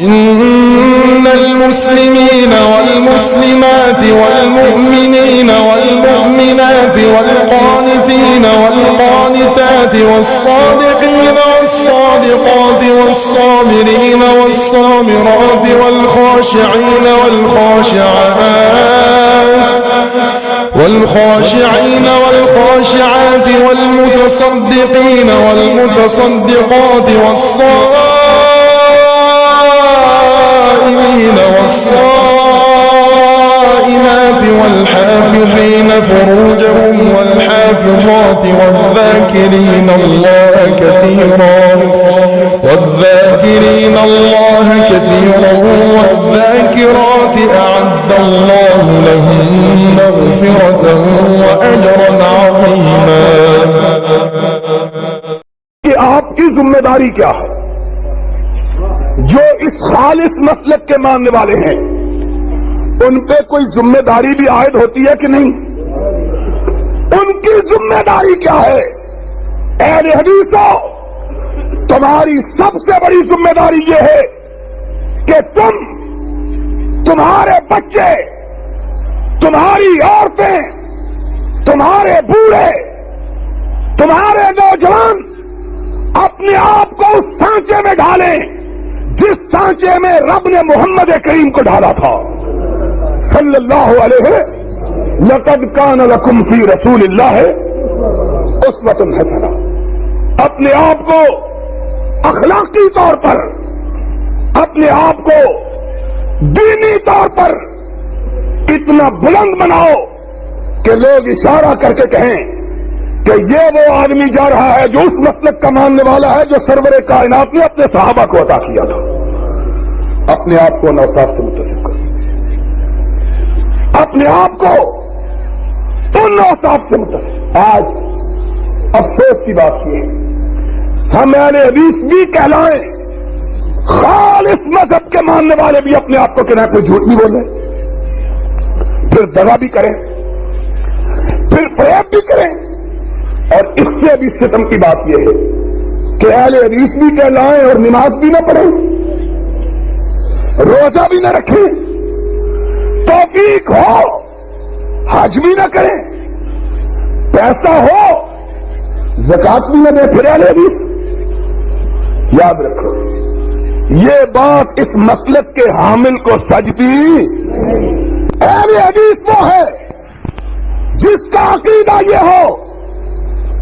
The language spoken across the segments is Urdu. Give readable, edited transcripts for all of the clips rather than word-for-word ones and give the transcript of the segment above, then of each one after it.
إن المسلمين والمسلمات والمؤمنين والمؤمنات والقانتين والقانتات والصادقين والصادقات والصابرين والصابرات والخاشعين والخاشعين والخاشعات والمتصدقين والمتصدقات والصائمين والصائمات والحافظين فروجهم والحافظات والذاكرين الله كثيرا والذاكرات أعد الله لهم مغفرة وأجرا عظيما. کہ آپ کی ذمہ داری کیا ہے؟ جو اس خالص مسلک کے ماننے والے ہیں ان پہ کوئی ذمہ داری بھی عائد ہوتی ہے کہ نہیں؟ ان کی ذمہ داری کیا ہے؟ اہل حدیثو، تمہاری سب سے بڑی ذمہ داری یہ ہے کہ تمہارے بچے، تمہاری عورتیں، تمہارے بوڑھے، تمہارے نوجوان اپنے آپ کو اس سانچے میں ڈالیں جس سانچے میں رب نے محمد کریم کو ڈالا تھا صلی اللہ علیہ لقد کان لکم فی رسول اللہ اسوۃ حسنہ. اپنے آپ کو اخلاقی طور پر، اپنے آپ کو دینی طور پر اتنا بلند بناؤ کہ لوگ اشارہ کر کے کہیں کہ یہ وہ آدمی جا رہا ہے جو اس مسلک کا ماننے والا ہے جو سرور کائنات نے اپنے صحابہ کو عطا کیا تھا. اپنے آپ کو نوصاف سے متصف کرو، اپنے آپ کو ان نوصاف سے متصف. آج افسوس کی بات یہ ہے ہم اہل حدیث بھی کہلائیں، خالص مذہب کے ماننے والے بھی اپنے آپ کو کہنا کوئی جھوٹ نہیں بول رہے، پھر دغا بھی کریں، پھر فریب بھی کریں. اور اس سے بھی ستم کی بات یہ ہے کہ اہل حدیث بھی کہلائیں اور نماز بھی نہ پڑھیں، روزہ بھی نہ رکھیں، توفیق ہو حج بھی نہ کریں، پیسہ ہو زکات بھی نہ دیں، پھر اہل حدیث. یاد رکھو یہ بات اس مسلک کے حامل کو سجتی. اہل حدیث وہ ہے جس کا عقیدہ یہ ہو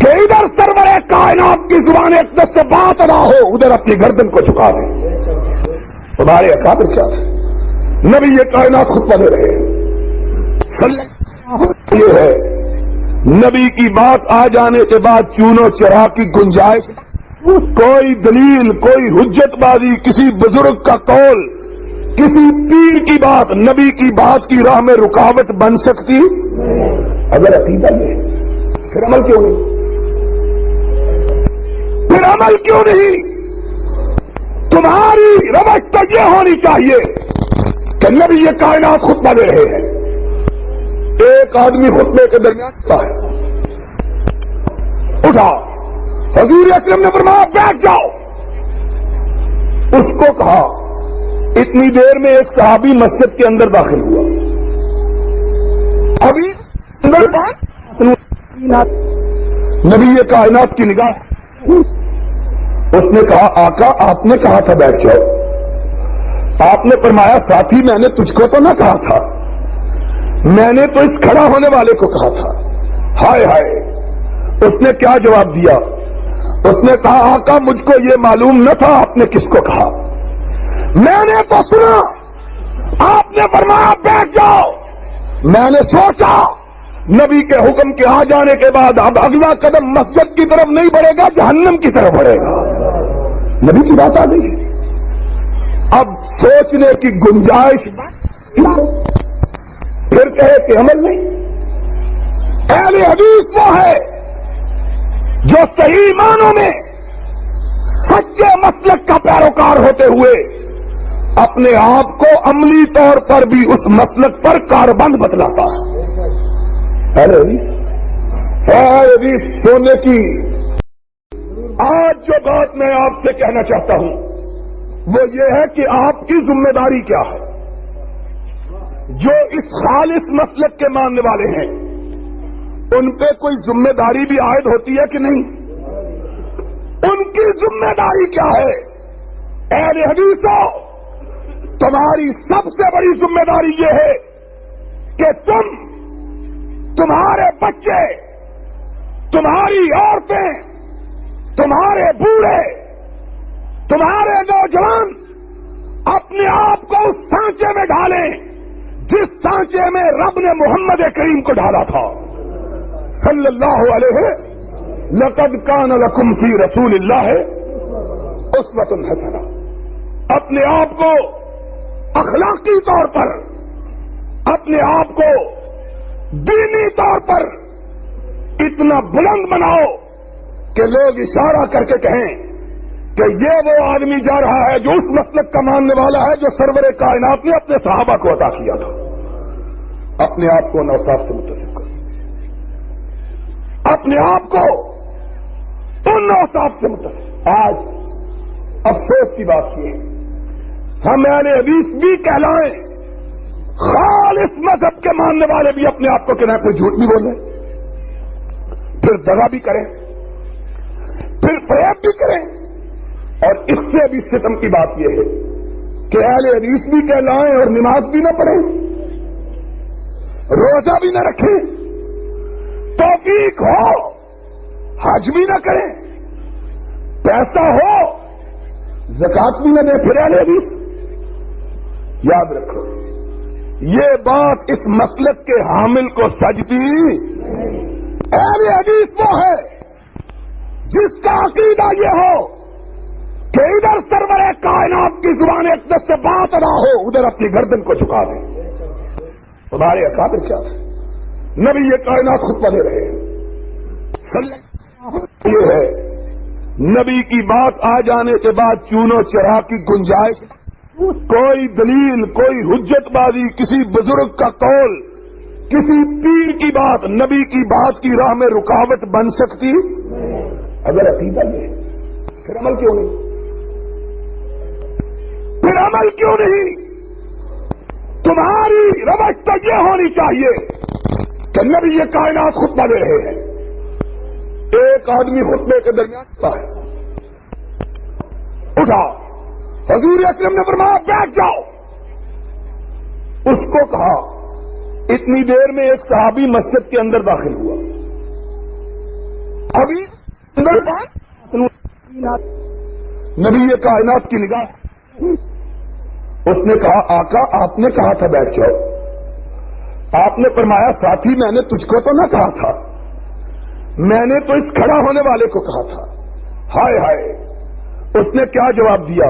کہ ادھر سرور کائنات کی زبان اقدس سے بات ادا ہو، ادھر اپنی گردن کو جھکا دیں. ہمارے اکابر کیا تھے؟ نبی یہ کائنات خطبہ دے رہے ہیں. یہ ہے نبی کی بات آ جانے کے بعد چونو چرا کی گنجائش، کوئی دلیل، کوئی حجت بازی، کسی بزرگ کا قول، کسی پیر کی بات نبی کی بات کی راہ میں رکاوٹ بن سکتی؟ اگر عقیدہ یہ ہے پھر عمل کیوں نہیں؟ پھر عمل کیوں نہیں؟ تمہاری روش تو یہ ہونی چاہیے کہ نبی یہ کائنات خطبہ دے رہے ہیں، ایک آدمی خطبے کے درمیان اٹھا، حضور اکرم نے فرمایا بیٹھ جاؤ. اس کو کہا. اتنی دیر میں ایک صحابی مسجد کے اندر داخل ہوا. ابھی نبی یہ کائنات کی نگاہ، اس نے کہا آقا آپ نے کہا تھا بیٹھ جاؤ. آپ نے فرمایا ساتھی میں نے تجھ کو تو نہ کہا تھا، میں نے تو اس کھڑا ہونے والے کو کہا تھا. ہائے ہائے. اس نے کیا جواب دیا؟ اس نے کہا آقا مجھ کو یہ معلوم نہ تھا آپ نے کس کو کہا، میں نے تو سنا آپ نے فرمایا بیٹھ جاؤ. میں نے سوچا نبی کے حکم کے آ جانے کے بعد اب اگلا قدم مسجد کی طرف نہیں بڑھے گا، جہنم کی طرف بڑھے گا. نبی کی بات آ گئی. اب سوچنے کی گنجائش پھر کہے کہ عمل نہیں. اہل حدیث وہ ہے جو صحیح معنوں میں سچے مسلک کا پیروکار ہوتے ہوئے اپنے آپ کو عملی طور پر بھی اس مسلک پر کاربند بتلاتا ہے. حدیث سونے کی. آج جو بات میں آپ سے کہنا چاہتا ہوں وہ یہ ہے کہ آپ کی ذمہ داری کیا ہے. جو اس خالص مسلک کے ماننے والے ہیں ان پہ کوئی ذمہ داری بھی عائد ہوتی ہے کہ نہیں؟ ان کی ذمہ داری کیا ہے؟ اہل حدیثوں، تمہاری سب سے بڑی ذمہ داری یہ ہے کہ تمہارے بچے، تمہاری عورتیں، تمہارے بوڑھے، تمہارے نوجوان اپنے آپ کو اس سانچے میں ڈالیں جس سانچے میں رب نے محمد کریم کو ڈالا تھا صلی اللہ علیہ. لقد کان لکم فی رسول اللہ اسوۃ حسنہ. اپنے آپ کو اخلاقی طور پر، اپنے آپ کو دینی طور پر اتنا بلند بناؤ کہ لوگ اشارہ کر کے کہیں کہ یہ وہ آدمی جا رہا ہے جو اس مسلک کا ماننے والا ہے جو سرور کائنات نے اپنے صحابہ کو عطا کیا تھا. اپنے آپ کو اوصاف سے متصف کرو، اپنے آپ کو ان اوصاف سے متصف. آج افسوس کی بات یہ ہے ہم اہل حدیث بھی کہلائیں، خالص مذہب کے ماننے والے بھی اپنے آپ کو کہ نہ کوئی جھوٹ بھی بولیں، پھر دغا بھی کریں، پھر فریب بھی کریں. اور اس سے بھی ستم کی بات یہ ہے کہ اہل حدیث بھی کہلائیں اور نماز بھی نہ پڑھیں، روزہ بھی نہ رکھیں، توفیق ہو حج بھی نہ کریں، پیسہ ہو زکات بھی نہ دیں، پھر اہل حدیث. یاد رکھو یہ بات اس مسلک کے حامل کو سجتی. اہل حدیث وہ ہے جس کا عقیدہ یہ ہو کہ ادھر سرور کائنات کی زبان اقدس سے بات ادا ہو، ادھر اپنی گردن کو جھکا دیں. تمہارے اکابر کیا تھے؟ نبی یہ کائنات خطبہ دے رہے ہیں. یہ ہے نبی کی بات آ جانے کے بعد چونو چرا کی گنجائش، کوئی دلیل، کوئی حجت بازی، کسی بزرگ کا قول، کسی پیر کی بات نبی کی بات کی راہ میں رکاوٹ بن سکتی؟ اگر عقیدہ یہ ہے پھر عمل کیوں نہیں؟ پھر عمل کیوں نہیں؟ تمہاری روش تو یہ ہونی چاہیے کہ نبی یہ کائنات خطبہ دے رہے ہیں، ایک آدمی خطبے کے درمیان ہوتا ہے، اٹھا، حضور اکرم نے فرمایا بیٹھ جاؤ. اس کو کہا، اتنی دیر میں ایک صحابی مسجد کے اندر داخل ہوا. ابھی اندر نبی یہ کائنات کی نگاہ، اس نے کہا آقا آپ نے کہا تھا بیٹھ جاؤ. آپ نے فرمایا ساتھی میں نے تجھ کو تو نہ کہا تھا، میں نے تو اس کھڑا ہونے والے کو کہا تھا. ہائے ہائے. اس نے کیا جواب دیا؟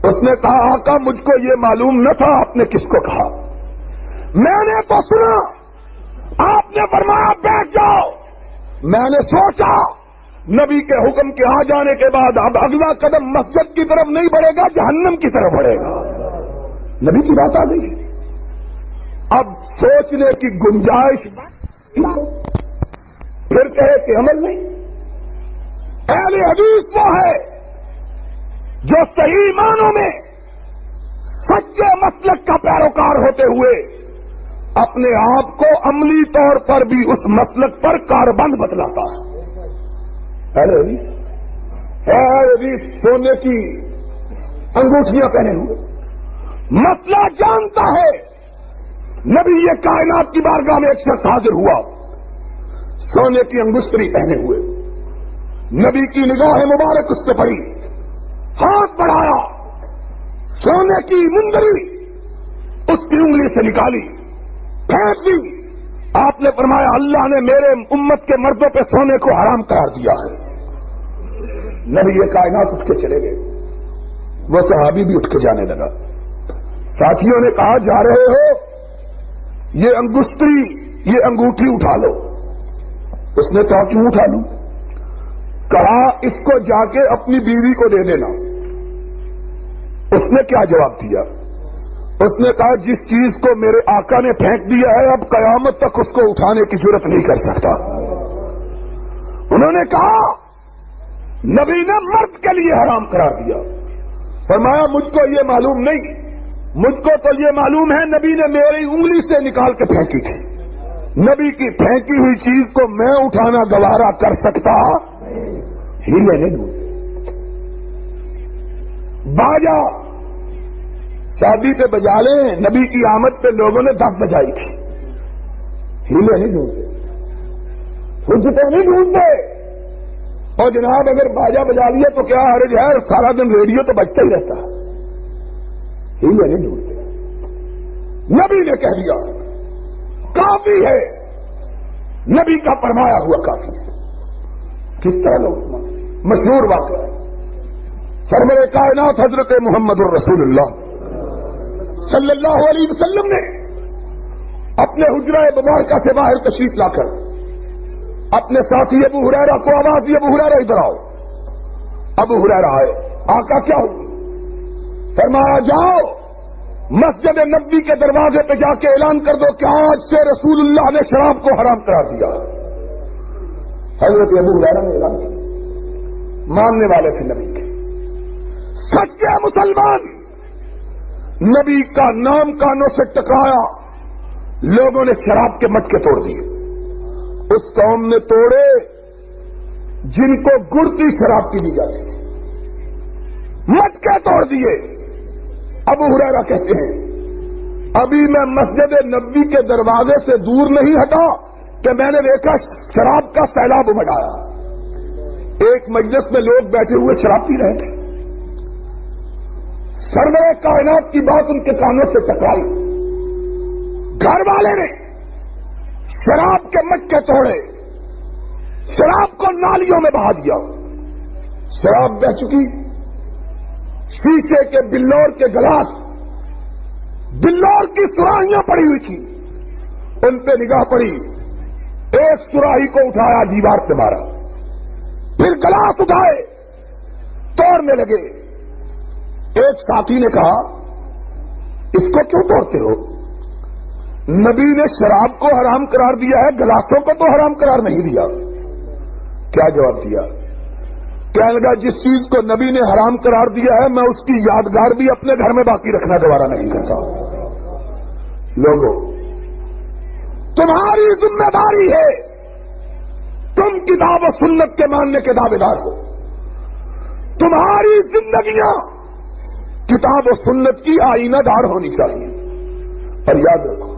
اس نے کہا آقا مجھ کو یہ معلوم نہ تھا آپ نے کس کو کہا، میں نے تو سنا آپ نے فرمایا بیٹھ جاؤ. میں نے سوچا نبی کے حکم کے آ جانے کے بعد اب اگلا قدم مسجد کی طرف نہیں بڑھے گا، جہنم کی طرف بڑھے گا. نبی کی بات آ گئی. اب سوچنے کی گنجائش پھر کہے کہ عمل نہیں. اہل حدیث وہ ہے جو صحیح معنوں میں سچے مسلک کا پیروکار ہوتے ہوئے اپنے آپ کو عملی طور پر بھی اس مسلک پر کاربند بتلاتا ہے. اہل حدیث سونے کی انگوٹھیاں پہنے ہوئے مسئلہ جانتا ہے. نبی یہ کائنات کی بارگاہ میں ایک شخص حاضر ہوا سونے کی انگشتری پہنے ہوئے، نبی کی نگاہ مبارک اس پہ پڑی، ہاتھ بڑھایا، سونے کی مندری اس کی انگلی سے نکالی، پھینک دی. آپ نے فرمایا اللہ نے میرے امت کے مردوں پہ سونے کو حرام قرار دیا ہے. نبی یہ کائنات اٹھ کے چلے گئے. وہ صحابی بھی اٹھ کے جانے لگا. ساتھیوں نے کہا جا رہے ہو، یہ انگشتری، یہ انگوٹھی اٹھا لو. اس نے کہا کیوں اٹھا لوں؟ کہا اس کو جا کے اپنی بیوی کو دے دینا. اس نے کیا جواب دیا؟ اس نے کہا جس چیز کو میرے آقا نے پھینک دیا ہے اب قیامت تک اس کو اٹھانے کی ضرورت نہیں کر سکتا. انہوں نے کہا نبی نے مرد کے لیے حرام قرار دیا، فرمایا مجھ کو یہ معلوم نہیں، مجھ کو تو یہ معلوم ہے نبی نے میری انگلی سے نکال کے پھینکی تھی، نبی کی پھینکی ہوئی چیز کو میں اٹھانا گوارا کر سکتا ہیلے نہیں دوں۔ باجا شادی پہ بجا لیں، نبی کی آمد پہ لوگوں نے 10 بجائی تھی، ہیلے نہیں ڈھونڈتے، حجتیں نہیں ڈھونڈتے۔ اور جناب اگر باجا بجا لیا تو کیا حرج ہے، سارا دن ریڈیو تو بجتا ہی رہتا ہے، ہیلے نہیں ڈھونڈتے۔ نبی نے کہہ دیا کافی ہے، نبی کا فرمایا ہوا کافی ہے۔ کس طرح لوگ مشہور واقعہ ہے، سرور کائنات حضرت محمد الرسول اللہ صلی اللہ علیہ وسلم نے اپنے حجرہ مبارکہ سے باہر تشریف لا کر اپنے ساتھی ابو ہریرہ کو آواز دی، ابو ہریرہ ادھر آؤ۔ ابو ہریرہ آئے، آقا کیا ہوئی؟ فرمایا جاؤ مسجد نبوی کے دروازے پہ جا کے اعلان کر دو کہ آج سے رسول اللہ نے شراب کو حرام قرار دیا۔ حضرت ابو ہریرہ نے اعلان کیا، ماننے والے تھے نبی کے، سچے مسلمان۔ نبی کا نام کانوں سے ٹکرایا، لوگوں نے شراب کے مٹکے توڑ دیے۔ اس قوم نے توڑے جن کو گڑ کی شراب پی لی جاتی تھی، مٹکے توڑ دیے۔ ابو ہریرہ کہتے ہیں ابھی میں مسجد نبوی کے دروازے سے دور نہیں ہٹا کہ میں نے دیکھا شراب کا سیلاب امڑ آیا۔ ایک مجلس میں لوگ بیٹھے ہوئے شراب پی رہے تھے، سرور کائنات کی بات ان کے کانوں سے ٹکرائی، گھر والے نے شراب کے مٹکے توڑے، شراب کو نالیوں میں بہا دیا، شراب بہ چکی۔ شیشے کے بلور کے گلاس، بلور کی سراہیاں پڑی ہوئی تھی، ان پہ نگاہ پڑی، ایک سراہی کو اٹھایا دیوار پہ مارا، پھر گلاس اٹھائے توڑنے لگے۔ ایک ساتھی نے کہا اس کو کیوں توڑتے ہو؟ نبی نے شراب کو حرام قرار دیا ہے، گلاسوں کو تو حرام قرار نہیں دیا۔ کیا جواب دیا؟ کہنے لگا جس چیز کو نبی نے حرام قرار دیا ہے میں اس کی یادگار بھی اپنے گھر میں باقی رکھنا گوارا نہیں کرتا۔ لوگوں تمہاری ذمہ داری ہے، تم کتاب و سنت کے ماننے کے دعوے دار ہو، تمہاری زندگیاں کتاب و سنت کی آئینہ دار ہونی چاہیے۔ اور یاد رکھو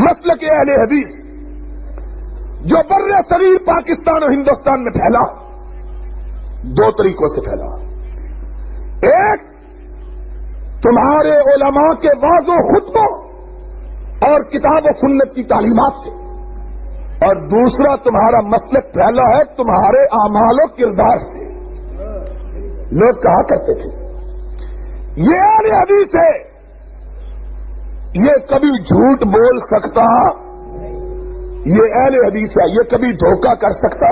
مسلک اہل حدیث جو بر صغیر پاکستان اور ہندوستان میں پھیلا، 2 طریقوں سے پھیلا۔ ایک تمہارے علماء کے واضح خطبوں اور کتاب و سنت کی تعلیمات سے، اور دوسرا تمہارا مسلک پھیلا ہے تمہارے اعمال و کردار سے۔ لوگ کہا کرتے تھے یہ اہل حدیث ہے، یہ کبھی جھوٹ بول سکتا، یہ اہل حدیث ہے، یہ کبھی دھوکہ کر سکتا،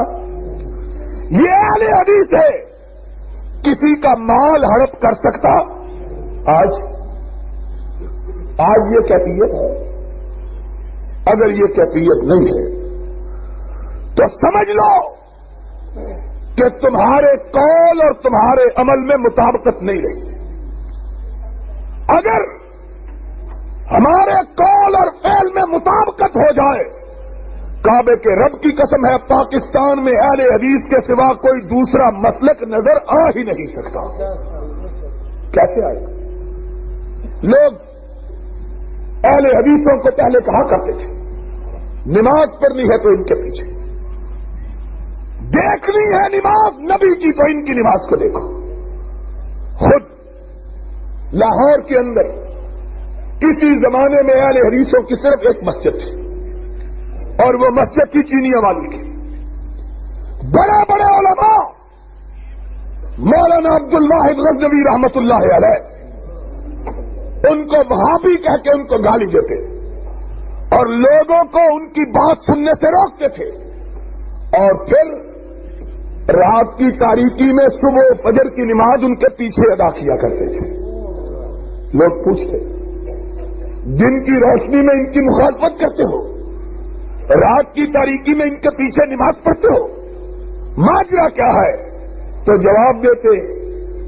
یہ اہل حدیث ہے، کسی کا مال ہڑپ کر سکتا۔ آج یہ کیفیت ہے۔ اگر یہ کیفیت نہیں ہے تو سمجھ لو کہ تمہارے قول اور تمہارے عمل میں مطابقت نہیں رہی۔ اگر ہمارے قول اور فعل میں مطابقت ہو جائے، کعبے کے رب کی قسم ہے پاکستان میں اہل حدیث کے سوا کوئی دوسرا مسلک نظر آ ہی نہیں سکتا۔ کیسے آئے گا؟ لوگ اہل حدیثوں کو پہلے کہا کرتے تھے نماز پڑھنی ہے تو ان کے پیچھے، دیکھنی ہے نماز نبی کی تو ان کی نماز کو دیکھو۔ خود لاہور کے اندر کسی زمانے میں اہل حدیثوں کی صرف ایک مسجد تھی، اور وہ مسجد کی چینیاں والی تھی۔ بڑے بڑے علماء مولانا عبد الواحد غزنوی رحمت اللہ علیہ ان کو وہابی کہہ کے ان کو گالی دیتے اور لوگوں کو ان کی بات سننے سے روکتے تھے، اور پھر رات کی تاریکی میں صبح فجر کی نماز ان کے پیچھے ادا کیا کرتے تھے۔ لوگ پوچھتے دن کی روشنی میں ان کی مخالفت کرتے ہو، رات کی تاریکی میں ان کے پیچھے نماز پڑھتے ہو، ماجرا کیا ہے؟ تو جواب دیتے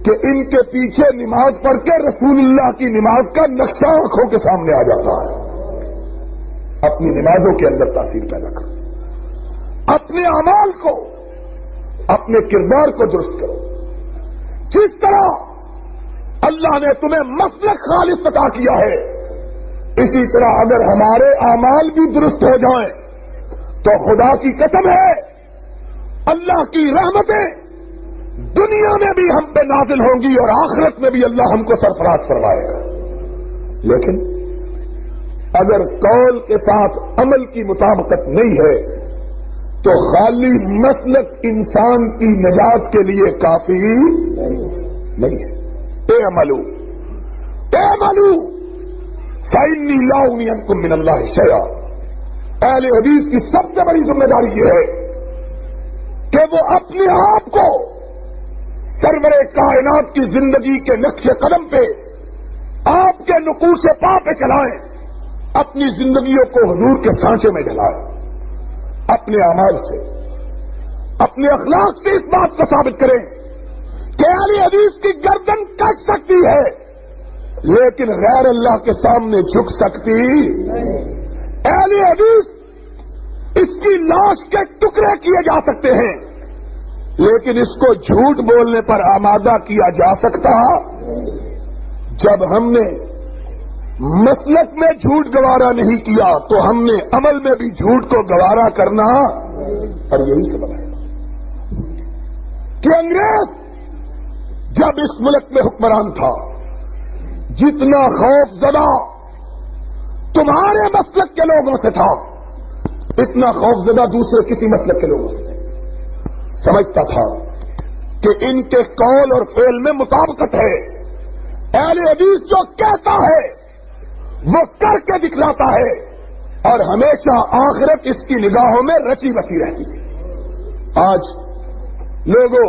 کہ ان کے پیچھے نماز پڑھ کے رسول اللہ کی نماز کا نقشہ آنکھوں کے سامنے آ جاتا ہے. اپنی نمازوں کے اندر تاثیر پیدا کرو, اپنے اعمال کو, اپنے کردار کو درست کرو. جس طرح اللہ نے تمہیں مسلک خالص عطا کیا ہے, اسی طرح اگر ہمارے اعمال بھی درست ہو جائیں تو خدا کی قسم ہے اللہ کی رحمتیں دنیا میں بھی ہم پہ نازل ہوں گی اور آخرت میں بھی اللہ ہم کو سرفراز فرمائے گا. لیکن اگر قول کے ساتھ عمل کی مطابقت نہیں ہے تو خالی مسلک انسان کی نجات کے لیے کافی نہیں ہے. اعملوا فإنی لا أغنی عنکم من اللہ شیئا. اہل حدیث کی سب سے بڑی ذمہ داری یہ ہے کہ وہ اپنے آپ کو سرور کائنات کی زندگی کے نقش قدم پہ, آپ کے نقوش پا پہ چلائیں, اپنی زندگیوں کو حضور کے سانچے میں ڈلائیں. اپنے اعمال سے, اپنے اخلاق سے اس بات کو ثابت کریں کہ اہل حدیث کی گردن کٹ سکتی ہے لیکن غیر اللہ کے سامنے جھک سکتی نہیں. اہل حدیث اس کی لاش کے ٹکڑے کیے جا سکتے ہیں لیکن اس کو جھوٹ بولنے پر آمادہ کیا جا سکتا. جب ہم نے مسلک میں جھوٹ گوارا نہیں کیا تو ہم نے عمل میں بھی جھوٹ کو گوارا کرنا. اور یہی سبب ہے کہ انگریز جب اس ملک میں حکمران تھا, جتنا خوف زدہ تمہارے مسلک کے لوگوں سے تھا اتنا خوف زدہ دوسرے کسی مسلک کے لوگوں سے نہیں. سمجھتا تھا کہ ان کے قول اور فعل میں مطابقت ہے. اہل حدیث جو کہتا ہے وہ کر کے دکھلاتا ہے اور ہمیشہ آخرت اس کی نگاہوں میں رچی بسی رہتی ہے. آج لوگوں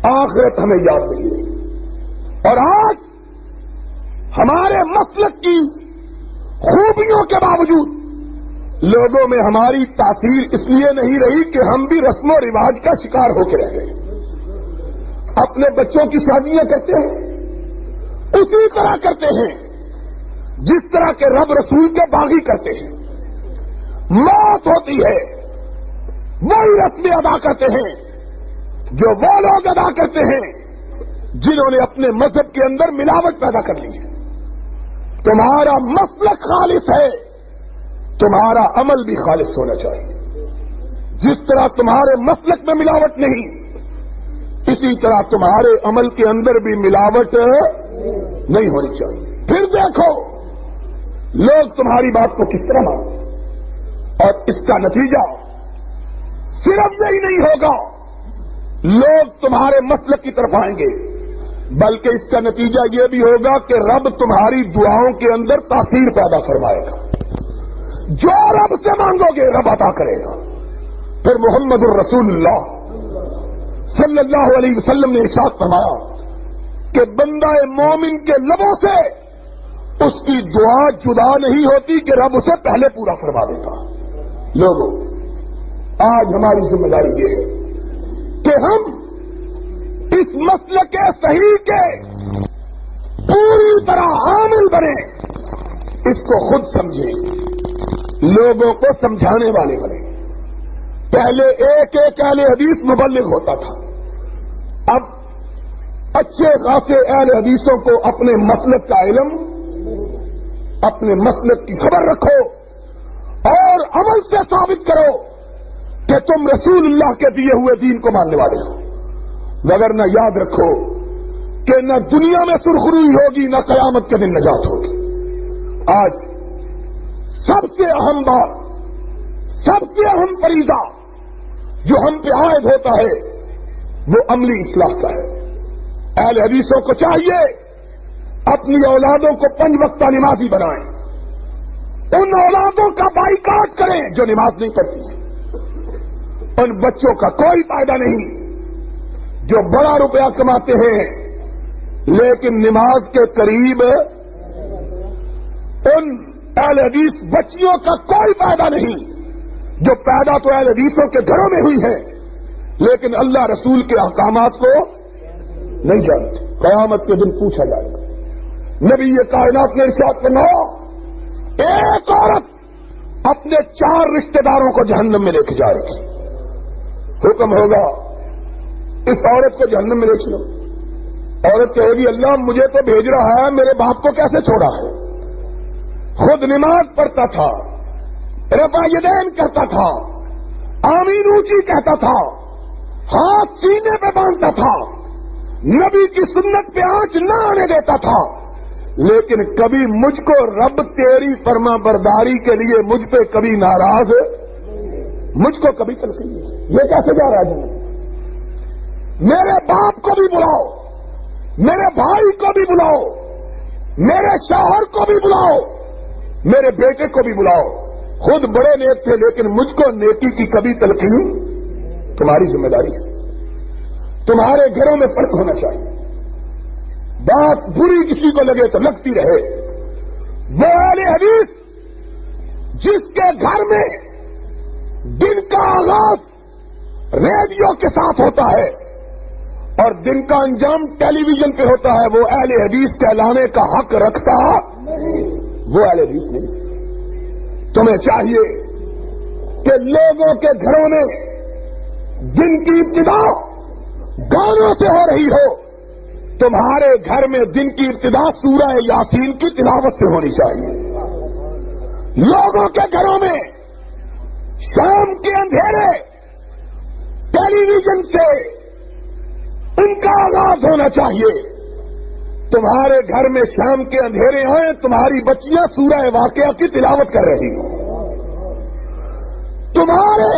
آخرت ہمیں یاد نہیں ہے اور آج ہمارے مسلک کی خوبیوں کے باوجود لوگوں میں ہماری تاثیر اس لیے نہیں رہی کہ ہم بھی رسم و رواج کا شکار ہو کے رہ گئے. اپنے بچوں کی شادیاں کرتے ہیں اسی طرح کرتے ہیں جس طرح کے رب رسول کے باغی کرتے ہیں. موت ہوتی ہے وہی رسمیں ادا کرتے ہیں جو وہ لوگ ادا کرتے ہیں جنہوں نے اپنے مذہب کے اندر ملاوٹ پیدا کر لی ہے. تمہارا مسلک خالص ہے, تمہارا عمل بھی خالص ہونا چاہیے. جس طرح تمہارے مسلک میں ملاوٹ نہیں اسی طرح تمہارے عمل کے اندر بھی ملاوٹ نہیں ہونی چاہیے. پھر دیکھو لوگ تمہاری بات کو کس طرح مانیں اور اس کا نتیجہ صرف یہی نہیں ہوگا لوگ تمہارے مسلک کی طرف آئیں گے بلکہ اس کا نتیجہ یہ بھی ہوگا کہ رب تمہاری دعاؤں کے اندر تاثیر پیدا فرمائے گا. جو رب سے مانگو گے رب عطا کرے گا. پھر محمد الرسول اللہ صلی اللہ علیہ وسلم نے ارشاد فرمایا کہ بندہ مومن کے لبوں سے اس کی دعا جدا نہیں ہوتی کہ رب اسے پہلے پورا فرما دیتا. لوگوں آج ہماری ذمہ داری یہ ہے کہ ہم اس مسلک صحیح کے پوری طرح عامل بنے, اس کو خود سمجھیں, لوگوں کو سمجھانے والے بنے. پہلے ایک اہل حدیث مبلغ ہوتا تھا, اب اچھے خاصے اہل حدیثوں کو اپنے مسلک کا علم, اپنے مسلک کی خبر رکھو اور عمل سے ثابت کرو کہ تم رسول اللہ کے دیے ہوئے دین کو ماننے والے ہو. وگرنہ یاد رکھو کہ نہ دنیا میں سرخروئی ہوگی نہ قیامت کے دن نجات ہوگی. آج سب سے اہم بات, سب سے اہم فریضہ جو ہم پہ عائد ہوتا ہے وہ عملی اصلاح کا ہے. اہل حدیثوں کو چاہیے اپنی اولادوں کو 5 وقتہ نمازی بنائیں, ان اولادوں کا بائیکاٹ کریں جو نماز نہیں پڑھتی. ان بچوں کا کوئی فائدہ نہیں جو بڑا روپیہ کماتے ہیں لیکن نماز کے قریب. ان اہل حدیث بچیوں کا کوئی فائدہ نہیں جو پیدا تو اہل حدیثوں کے گھروں میں ہوئی ہے لیکن اللہ رسول کے احکامات کو نہیں جانتے. قیامت کے دن پوچھا جائے گا. نبی یہ کائنات نے ارشاد فرمایا ایک عورت اپنے 4 رشتہ داروں کو جہنم میں لے کے جائے گی. حکم ہوگا اس عورت کو جہنم میں لے چلو. عورت کہے گی اللہ مجھے تو بھیج رہا ہے, میرے باپ کو کیسے چھوڑا ہے؟ خود نماز پڑھتا تھا, رفع یدین کرتا تھا, آمین اونچی کہتا تھا, ہاتھ سینے پہ باندھتا تھا, نبی کی سنت پہ آنچ نہ آنے دیتا تھا, لیکن کبھی مجھ کو رب تیری فرما برداری کے لیے مجھ پہ کبھی ناراض, مجھ کو کبھی تلقین نہیں. یہ کیسے جا رہا ہے؟ میرے باپ کو بھی بلاؤ, میرے بھائی کو بھی بلاؤ, میرے شوہر کو بھی بلاؤ, میرے بیٹے کو بھی بلاؤ. خود بڑے نیک تھے لیکن مجھ کو نیکی کی کبھی تلقین. تمہاری ذمہ داری ہے. تمہارے گھروں میں فرق ہونا چاہیے. بات بری کسی کو لگے تو لگتی رہے. وہ اہل حدیث جس کے گھر میں دن کا آغاز ریڈیو کے ساتھ ہوتا ہے اور دن کا انجام ٹیلی ویژن پہ ہوتا ہے, وہ اہل حدیث کہلانے کا حق رکھتا وہ اہل حدیث نہیں. تمہیں چاہیے کہ لوگوں کے گھروں میں دن کی ابتدا گانوں سے ہو رہی ہو, تمہارے گھر میں دن کی ابتدا سورہ یاسین کی تلاوت سے ہونی چاہیے. لوگوں کے گھروں میں شام کے اندھیرے ٹیلی ویژن سے ان کا آغاز ہونا چاہیے. تمہارے گھر میں شام کے اندھیرے ہیں, تمہاری بچیاں سورہ واقعہ کی تلاوت کر رہی ہیں. تمہارے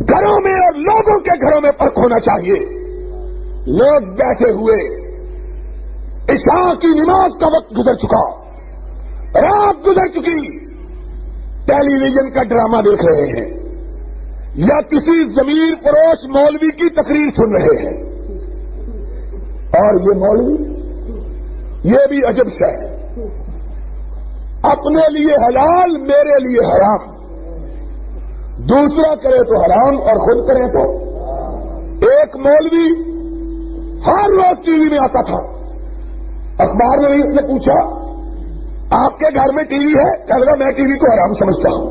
گھروں میں اور لوگوں کے گھروں میں فرق ہونا چاہیے. لوگ بیٹھے ہوئے, عشاء کی نماز کا وقت گزر چکا, رات گزر چکی, ٹیلی ویژن کا ڈرامہ دیکھ رہے ہیں یا کسی ضمیر فروش مولوی کی تقریر سن رہے ہیں. اور یہ مولوی یہ بھی عجب شے ہے, اپنے لیے حلال میرے لیے حرام, دوسرا کرے تو حرام اور خود کرے تو. ایک مولوی ہر روز ٹی وی میں آتا تھا, اخبار میں اس نے پوچھا آپ کے گھر میں ٹی وی ہے؟ کہہ لگا میں ٹی وی کو حرام سمجھتا ہوں.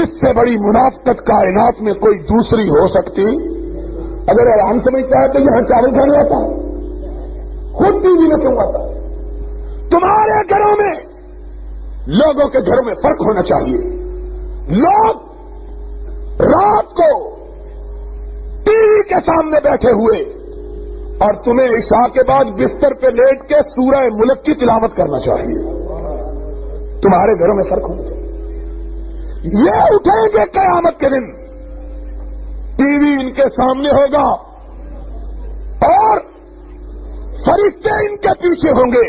اس سے بڑی منافقت کائنات میں کوئی دوسری ہو سکتی؟ اگر حرام سمجھتا ہے تو یہاں چاول کھانے آتا ہے, خود ٹی وی میں کیوں آتا ہے؟ تمہارے گھروں میں لوگوں کے گھروں میں فرق ہونا چاہیے. لوگ رات کو ٹی وی کے سامنے بیٹھے ہوئے اور تمہیں عشاء کے بعد بستر پہ لیٹ کے سورہ ملک کی تلاوت کرنا چاہیے. تمہارے گھروں میں فرق ہونا چاہیے. یہ اٹھیں گے قیامت کے دن, ٹی وی ان کے سامنے ہوگا اور فرشتے ان کے پیچھے ہوں گے,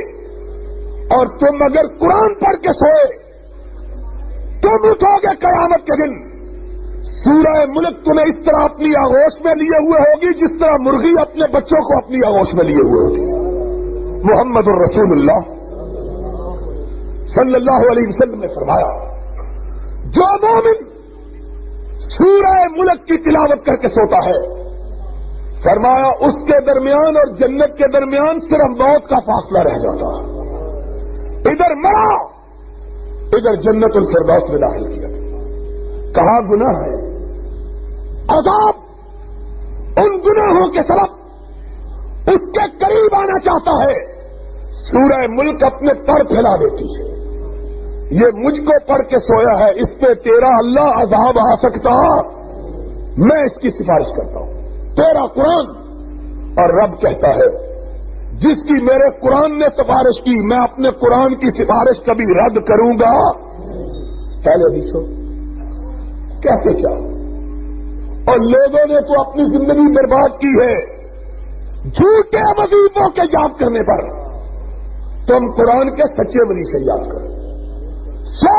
اور تم اگر قرآن پڑھ کے سوئے تم اٹھو گے قیامت کے دن, سورہ ملک تمہیں اس طرح اپنی آغوش میں لیے ہوئے ہوگی جس طرح مرغی اپنے بچوں کو اپنی آغوش میں لیے ہوئے ہوگی. محمد الرسول اللہ صلی اللہ علیہ وسلم نے فرمایا جو مومن سورہ ملک کی تلاوت کر کے سوتا ہے, فرمایا اس کے درمیان اور جنت کے درمیان صرف موت کا فاصلہ رہ جاتا ہے. ادھر مرا, ادھر جنت الفردوس میں داخل کیا. کہاں گناہ ہے, عذاب ان گناہوں کے سبب اس کے قریب آنا چاہتا ہے. سورہ ملک اپنے پر پھیلا دیتی ہے, یہ مجھ کو پڑھ کے سویا ہے, اس پہ تیرا اللہ عذاب آ سکتا, میں اس کی سفارش کرتا ہوں. تیرا قرآن, اور رب کہتا ہے جس کی میرے قرآن نے سفارش کی میں اپنے قرآن کی سفارش کبھی رد کروں گا. پہلے بھی سو کہتے کیا, اور لوگوں نے تو اپنی زندگی برباد کی ہے جھوٹے وظیفوں کے یاد کرنے پر. تم قرآن کے سچے ولی سے یاد کرو. سو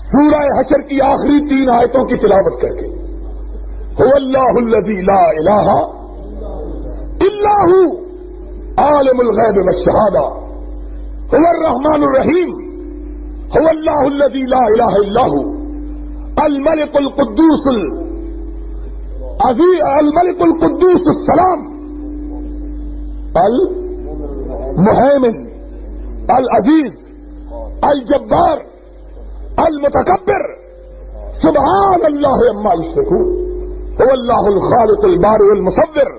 سورہ حشر کی آخری 3 آیتوں کی تلاوت کر کے, هو اللہ الذی لا الہ الا هو عالم الغیب والشہادہ هو الرحمن الرحیم هو اللہ الذی لا الہ الا هو الملک القدوس عزیز الملک القدوس السلام المہیمن العزیز الجبار المتکبر سبحان اللہ عما یشرکون هو اللہ الخالق البارئ المصور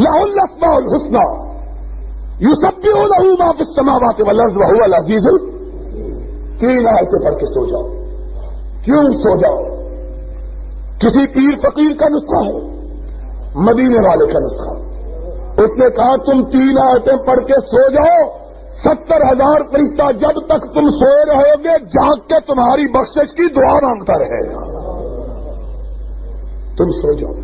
له الاسماء الحسنى یسبح له ما فی السماوات والارض وهو العزیز تین آیتیں پڑھ کے سو جاؤ. کیوں سو جاؤ؟ کسی پیر فقیر کا نسخہ ہے؟ مدینے والے کا نسخہ. اس نے کہا تم تین آیتیں پڑھ کے سو جاؤ، 70,000 فرشتہ جب تک تم سوئے رہو گے جاگ کے تمہاری بخشش کی دعا مانگتا رہے گا. تم سو جاؤ،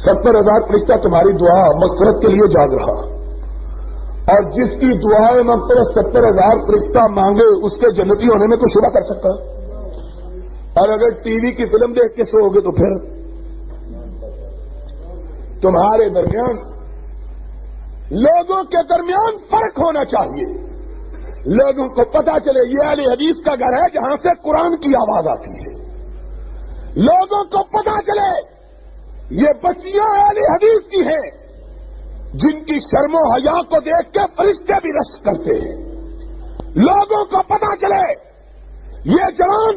70,000 فرشتہ تمہاری دعا مغفرت کے لیے جاگ رہا، اور جس کی دعائیں مغفرت 70,000 فرشتہ مانگے اس کے جنتی ہونے میں کوئی شبہ کر سکتا ہے؟ اور اگر ٹی وی کی فلم دیکھ کے سو گے تو پھر تمہارے درمیان، لوگوں کے درمیان فرق ہونا چاہیے. لوگوں کو پتا چلے یہ اہل حدیث کا گھر ہے جہاں سے قرآن کی آواز آتی ہے. لوگوں کو پتا چلے یہ بچیاں اہل حدیث کی ہیں جن کی شرم و حیا کو دیکھ کے فرشتے بھی رشک کرتے ہیں. لوگوں کو پتا چلے یہ جوان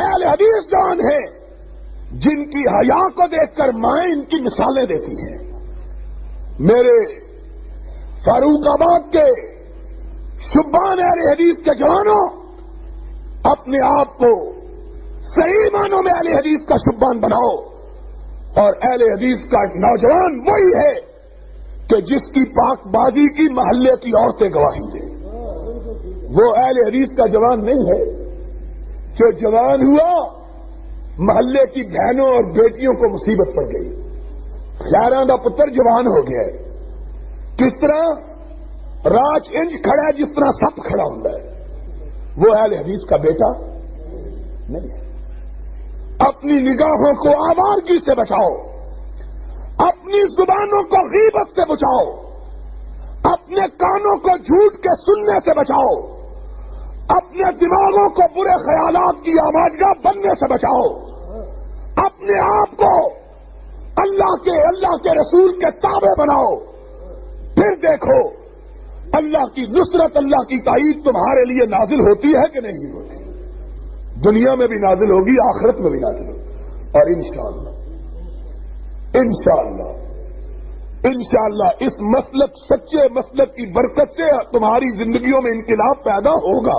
اہل حدیث جوان ہیں جن کی حیا کو دیکھ کر مائیں ان کی مثالیں دیتی ہیں. میرے فاروق آباد کے شبان اہل حدیث کے جوانوں، اپنے آپ کو صحیح معنوں میں اہل حدیث کا شبان بناؤ. اور اہل حدیث کا نوجوان وہی ہے کہ جس کی پاک بازی کی محلے کی عورتیں گواہی دیں. وہ اہل حدیث کا جوان نہیں ہے جو جوان ہوا محلے کی بہنوں اور بیٹیوں کو مصیبت پڑ گئی، خیراں دا پتر جوان ہو گیا ہے. کس طرح راج انج کھڑا ہے جس طرح سپ کھڑا ہوتا ہے. وہ اہل حدیث کا بیٹا نہیں ہے. اپنی نگاہوں کو آوارگی سے بچاؤ، اپنی زبانوں کو غیبت سے بچاؤ، اپنے کانوں کو جھوٹ کے سننے سے بچاؤ، اپنے دماغوں کو برے خیالات کی آوازگاہ بننے سے بچاؤ. اپنے آپ کو اللہ کے رسول کے تابع بناؤ. پھر دیکھو اللہ کی نصرت، اللہ کی تائید تمہارے لیے نازل ہوتی ہے کہ نہیں ہوتی. دنیا میں بھی نازل ہوگی، آخرت میں بھی نازل ہوگی. اور انشاءاللہ اس مسلک، سچے مسلک کی برکت سے تمہاری زندگیوں میں انقلاب پیدا ہوگا.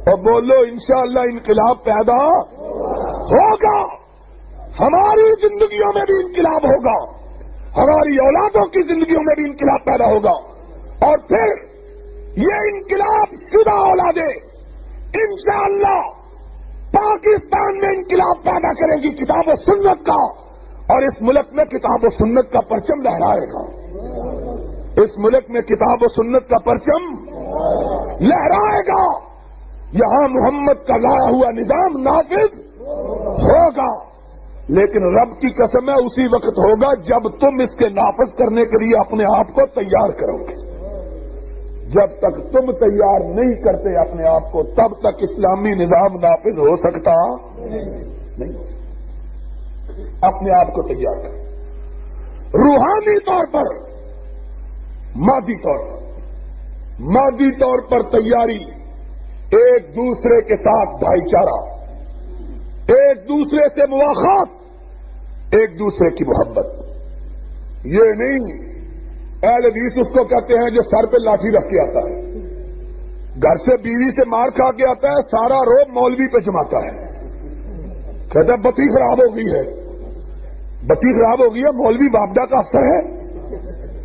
اور بولو انشاءاللہ انقلاب پیدا ہوگا. ہماری زندگیوں میں بھی انقلاب ہوگا، ہماری اولادوں کی زندگیوں میں بھی انقلاب پیدا ہوگا. اور پھر یہ انقلاب شدہ اولادیں انشاءاللہ پاکستان میں انقلاب پیدا کرے گی کتاب و سنت کا، اور اس ملک میں کتاب و سنت کا پرچم لہرائے گا. اس ملک میں کتاب و سنت کا پرچم لہرائے گا. یہاں محمد کا لایا ہوا نظام نافذ ہوگا، لیکن رب کی قسم ہے اسی وقت ہوگا جب تم اس کے نافذ کرنے کے لیے اپنے آپ کو تیار کرو گے. جب تک تم تیار نہیں کرتے اپنے آپ کو، تب تک اسلامی نظام نافذ ہو سکتا نہیں. اپنے آپ کو تیار کرو، روحانی طور پر، مادی طور پر تیاری، ایک دوسرے کے ساتھ بھائی چارہ، ایک دوسرے سے مواخات، ایک دوسرے کی محبت. یہ نہیں اہل حدیث اس کو کہتے ہیں جو سر پہ لاٹھی رکھ کے آتا ہے، گھر سے بیوی سے مار کھا کے آتا ہے، سارا روب مولوی پہ جماتا ہے، کہتا ہے بتی خراب ہو گئی ہے. بتی خراب ہو گئی ہے، مولوی بابڈا کا افسر ہے،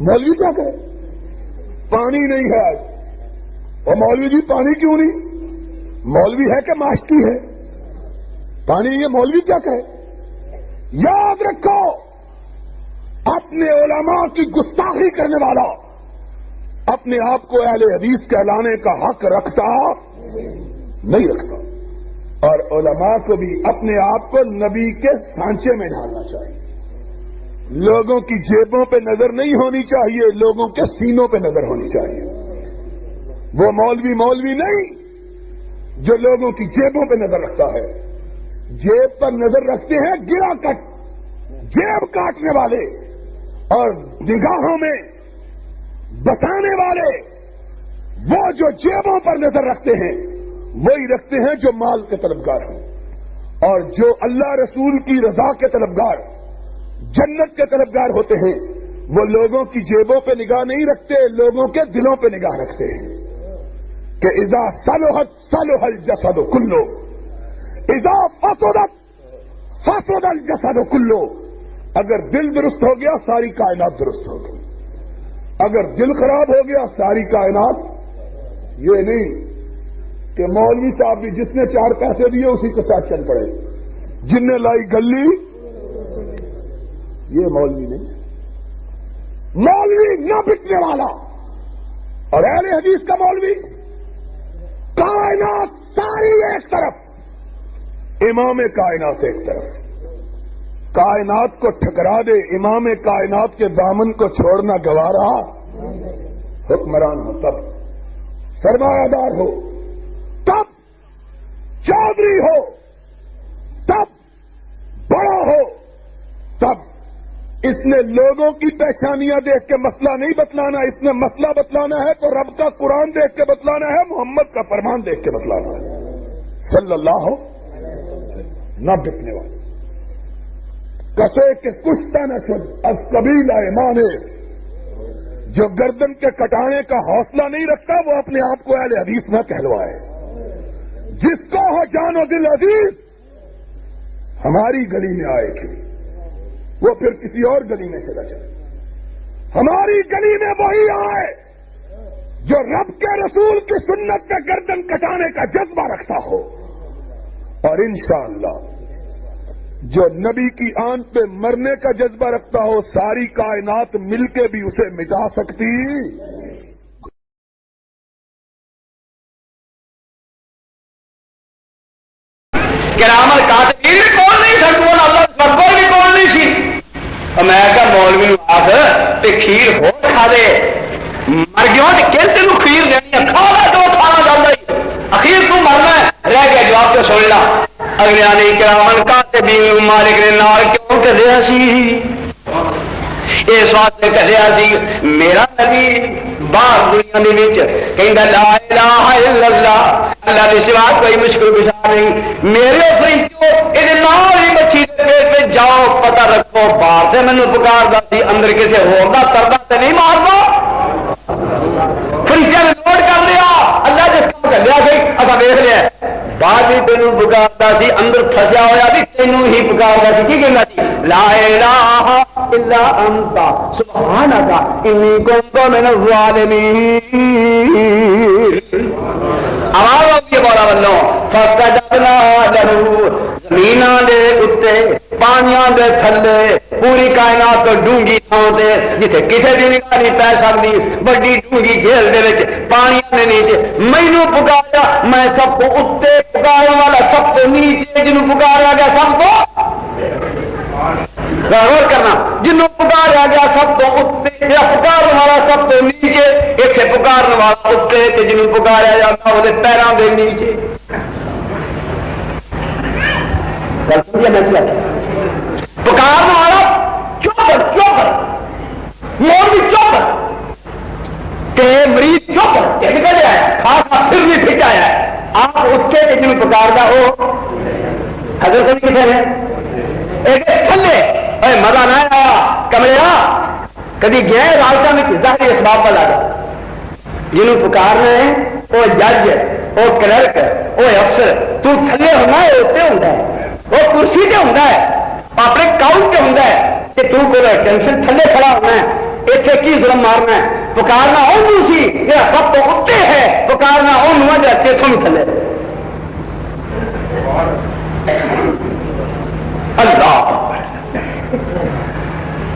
مولوی کیا کرے؟ پانی نہیں ہے. اور مولوی جی پانی کیوں نہیں؟ مولوی ہے کہ ماشتی ہے؟ پانی یہ مولوی کیا کہے؟ یاد رکھو اپنے علماء کی گستاخی کرنے والا اپنے آپ کو اہل حدیث کہلانے کا حق رکھتا نہیں رکھتا. اور علماء کو بھی اپنے آپ کو نبی کے سانچے میں ڈالنا چاہیے. لوگوں کی جیبوں پہ نظر نہیں ہونی چاہیے، لوگوں کے سینوں پہ نظر ہونی چاہیے. وہ مولوی نہیں جو لوگوں کی جیبوں پہ نظر رکھتا ہے، جیب پر نظر رکھتے ہیں گرا کٹ، جیب کاٹنے والے، اور نگاہوں میں بسانے والے وہ جو جیبوں پر نظر رکھتے ہیں وہی رکھتے ہیں جو مال کے طلبگار ہیں، اور جو اللہ رسول کی رضا کے طلبگار، جنت کے طلبگار ہوتے ہیں وہ لوگوں کی جیبوں پہ نگاہ نہیں رکھتے، لوگوں کے دلوں پہ نگاہ رکھتے ہیں کہ اذا صلحت صلح الجسد کلو، اذا فسدت فسد الجسد کلو، اگر دل درست ہو گیا ساری کائنات درست ہو گئی، اگر دل خراب ہو گیا ساری کائنات۔ یہ نہیں کہ مولوی صاحب بھی جس نے 4 پیسے دیے اسی کے ساتھ چل پڑے، جن نے لائی گلی، یہ مولوی نہیں، مولوی نہ بکنے والا، اور اہل حدیث کا مولوی کائنات ساری ایک طرف، امام کائنات ایک طرف، کائنات کو ٹھکرا دے، امام کائنات کے دامن کو چھوڑنا گوارا، حکمران ہو تب، سرمایہ دار ہو تب، چودھری ہو تب، بڑا ہو تب۔ اس نے لوگوں کی پیشانیاں دیکھ کے مسئلہ نہیں بتلانا، اس نے مسئلہ بتلانا ہے تو رب کا قرآن دیکھ کے بتلانا ہے، محمد کا فرمان دیکھ کے بتلانا ہے صلی اللہ ہو، نہ بکنے والے۔ کسے کے کشتہ نہ شد از قبیلہ ایمانے، جو گردن کے کٹانے کا حوصلہ نہیں رکھتا وہ اپنے آپ کو اہل حدیث نہ کہلوائے۔ جس کو ہو جان و دل عزیز ہماری گلی میں آئے گی، وہ پھر کسی اور گلی میں چلا جائے، ہماری گلی میں وہی آئے جو رب کے رسول کی سنت کا گردن کٹانے کا جذبہ رکھتا ہو، اور انشاءاللہ جو نبی کی آن پہ مرنے کا جذبہ رکھتا ہو ساری کائنات مل کے بھی اسے مٹا سکتی۔ کرام الکاتبین بھی کول نہیں سن، اللہ سبر بھی کول نہیں سی۔ میں کہا مولوی آخ تے کھیر ہو کھا دے، مر گیا تے کل تینوں کھیر دینی ہے، کھا لے تو کھانا چاہتا ہی، اخیر تو مرنا ہے، رہ گیا جواب تو سن لا۔ اگلے نے کرام الکاتبین مالک نے نال کیوں کہیا سی؟ اس واسطے کہیا سی میرا نبی باہر دنیا دے وچ کہندا لا الہ الا اللہ، اللہ کے سوا کوئی مشکل کشا نہیں، میرے فرشتوں یہ نال ہی مچھی دے پیٹ پہ جاؤ پتہ رکھو، باہر سے مینوں پکاردا سی اندر کسے ہور دا کردا تے نہیں ماردا۔ فرشتیاں نے نوٹ کر لیا، اللہ جس کام کر لیا سی اصا دیکھ لیا، بعد بھی تینوں پکاردا سی اندر پھسیا ہوا بھی تینوں ہی پکاردا سی، کی کہندا سی لا الہ الا انت سبحانک انی کنت من الظالمین۔ آواز ہوگی بولا بلو فاستجبنا لہ، زمیناں دے اتے پانیاں دے تھلے پوری کائنات تو ڈونگی تھان تے جتھے کسے دی نگاہ نہیں پہ سکتی، بڑی ڈونگی جھیل دے وچ پانیاں دے نیچے مینوں پکاریا، میں سب کو اتے پکارنے والا سب کو نیچے، جنوں پکاریا گیا سب کو غور کرنا، جنوں پکارا گیا سب تو اتنے، یا پکارنے والا سب تو نیچے، ایک پکارنے والا اتنے تے جنوں پکارا جاتا وہ پیروں دے نیچے۔ گل سمجھے میں کیا پکارنے والا چوپڑ چوپڑ مور بھی چوپڑ تے مریض چوپڑ نکل آیا خاصا پھر بھی پھٹ آیا ہے، آپ اس کے جنوں پکارتا ہو حضرت بھی کتنے ہیں ایک تھلے اے مزہ نہ آیا کمرے کدی گیا راستا میں ظاہری اسباب پر لگا، جنہوں پکارنا ہے وہ جج، وہ کلرک، وہ افسر، تو تھلے ہونا ہے اتنے ہوتا ہے، وہ کرسی تے ہوتا ہے، اپنے کاؤنٹ تے ہوتا ہے کہ تو کوئی ٹینشن تھلے کھڑا ہونا ہے، اتنے کی ظلم مارنا ہے، پکارنا انہوں سی یہ سب تو اتنے ہے، پکارنا انہوں ہے جو تھم تھلے۔ اللہ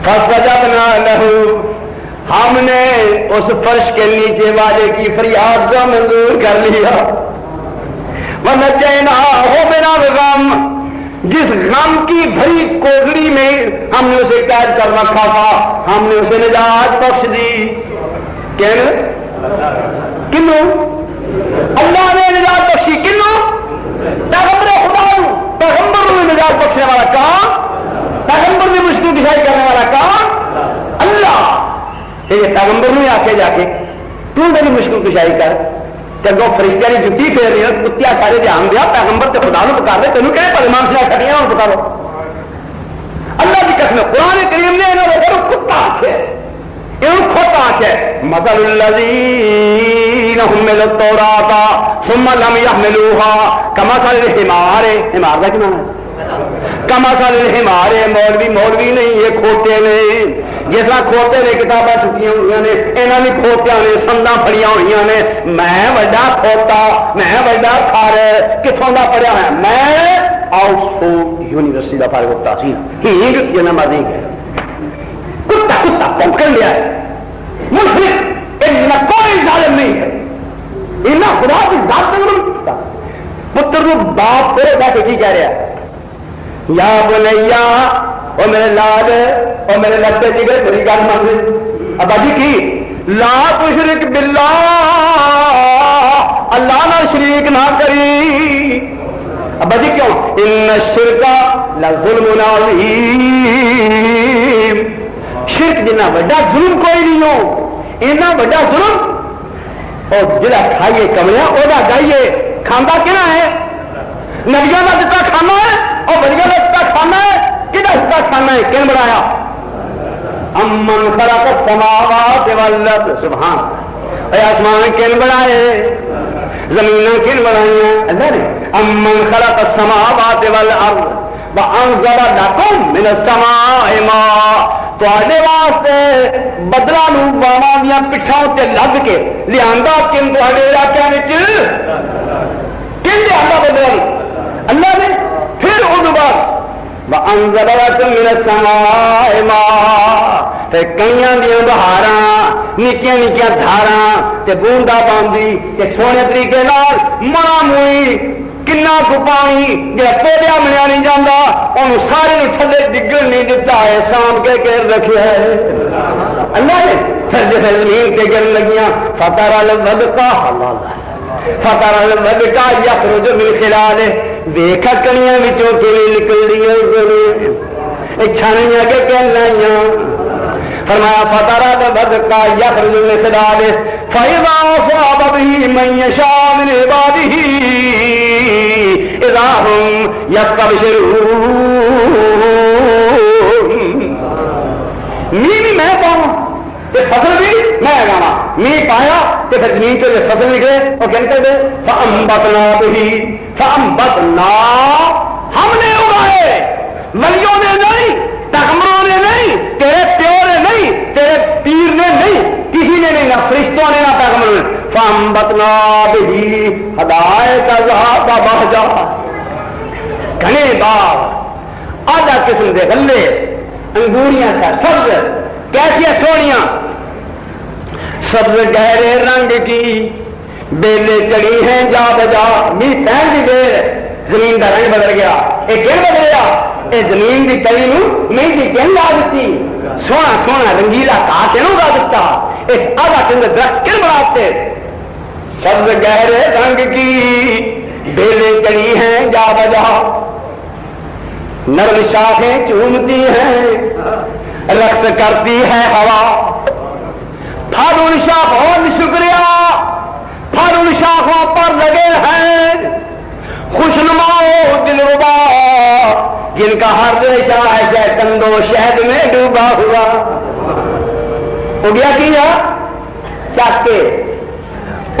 فسجدنا لہ، ہم نے اس فرش کے نیچے والے کی فریاد کو منظور کر لیا، ونجیناہ من الغم، جس غم کی بھری کوٹڑی میں ہم نے اسے قید کر رکھا تھا ہم نے اسے نجات بخش دی۔ کنوں؟ اللہ نے نجات بخشی، کنوں؟ پیغمبر خدا، پیغمبر نجات بخشنے والا کون؟ پیغمبر کی مشکل کشائی کرنے والا کون؟ اللہ. یہ پیغمبر نے آ کے جا کے تو میری مشکل کشائی کر چلو فرشتے کی جتی پھیر رہی ہے کتیا سارے دھیان دیا پیغمبر تے خدا نو پکار رہے تینوں کہڑے پرمان سے کٹیاں اور پکارو. اللہ کی قسم قرآن کریم نے انہوں نے کتا آخیا یہ کھوتا آخیا مثل الذین حملوا التوراۃ ثم لم یحملوها کمثل الحمار. حمار کا کیا معنی ہے؟ کمثل الحمار. مولوی نہیں یہ کھوتے نے جس طرح کھوتے نے کتابیں چکیاں ہوئی نے یہاں بھی کھوتیاں نے سندا پڑیاں ہوئی نے. میں وڈا کھوتا میں وڈا کھار کتوں کا پڑھیا ہے میں آؤٹفورڈ یونیورسٹی کا فارغ التحصیل ہینگ جنا مادی کتا کتا پونکن لیا ہے مشرک کوئی ظالم نہیں ہے انہیں خدا کی ذات پتر کو باپ پھر جا کے کی کہہ رہا ہے یا بنیا او میرے لال او میرے لگتے جگہ میری گل مان ابا جی کی لا تشرک باللہ اللہ نہ شریک نہ کری. ابا جی کیوں؟ ان الشرک لظلم عظیم. شرک جنا بڑا ظلم کوئی نہیں ہو اینا بڑا ظلم اور جڑا کھائیے کمیا وہ گائیے کھانا کہنا ہے نبیوں کا دتا کھانا ہے اور بڑیوں کا دتا کھانا ہے کہڑا حصہ کھانا ہے کن بنایا امن خلق السماوات والارض. سبحان اے آسمان کن بنائے زمین کن بنائی اللہ نے. امن خلق السماوات والارض وانزل لكم من السماء ماء. تواڈے واسطے بدلاں نوں باواں دیاں پٹھاں تے لگ کے لیاندا کن تواڈے علاقے وچ کن لیاندا بدلاں اللہ نے. پھر اس بعد وانزل لكم من السماء ماء تے کئیاں دیاں بہاراں نکیاں نکیاں دھاراں تے بوندا باندی تے سونے طریقے نال مڑا موئی کنا کو پانی جا پودیا ملیا نہیں جانا انہوں سارے تھلے ڈگن نہیں دیتا ہے سام کے رکھے ہے اللہ نے. پھر جیسے زمین کے گر لگیاں فتح الودقا فتح الودقا یخرج من خلالہ دیکھا کنیاں وچوں کیویں نکل رہی چھانیاں کے کہنائیاں فرمایا فتح الودقا یخرج من خلالہ فإذا أصاب به من يشاء من عباده إذا هم يستبشرون. می میں پاؤں فصل بھی میں لگانا می پایا تو پھر زمین تو فصل نکلے اور کیا نکل گئے فأنبتنا به فأنبتنا ہم نے اگائے ولیوں نے نہیں پیغمبروں نے نہیں تیرے پیو نے نہیں تیرے پیر نے نہیں کسی نے نہیں نہ فرشتوں نے نہ پیغمبروں نے. فأنبتنا به حدائق ذهب بهجا گھنے باغ آدھا قسم دے غلے انگوریاں کا سبز کیسی سونیاں سبز گہرے رنگ کی بیلے چڑی ہیں جا بجا. می پہن دی دیر زمین کا رنگ بدل گیا یہ کن بدل گیا یہ زمین کی تلی میں کن لا دیتی سونا سونا رنگیلا کہا کہوں گا دیتا اس آدھا قسم دے درخت کن بناتے سبز گہرے رنگ کی بیلے چڑی ہیں جا بجا نرم شاخیں چومتی ہیں رقص کرتی ہے ہوا. پھل شاخوں شکریہ پھل شاخوں پر لگے ہیں خوشنما دلربا جن کا ہر ریشہ ایسے کندو شہد میں ڈوبا ہوا ہو گیا کیا چک کے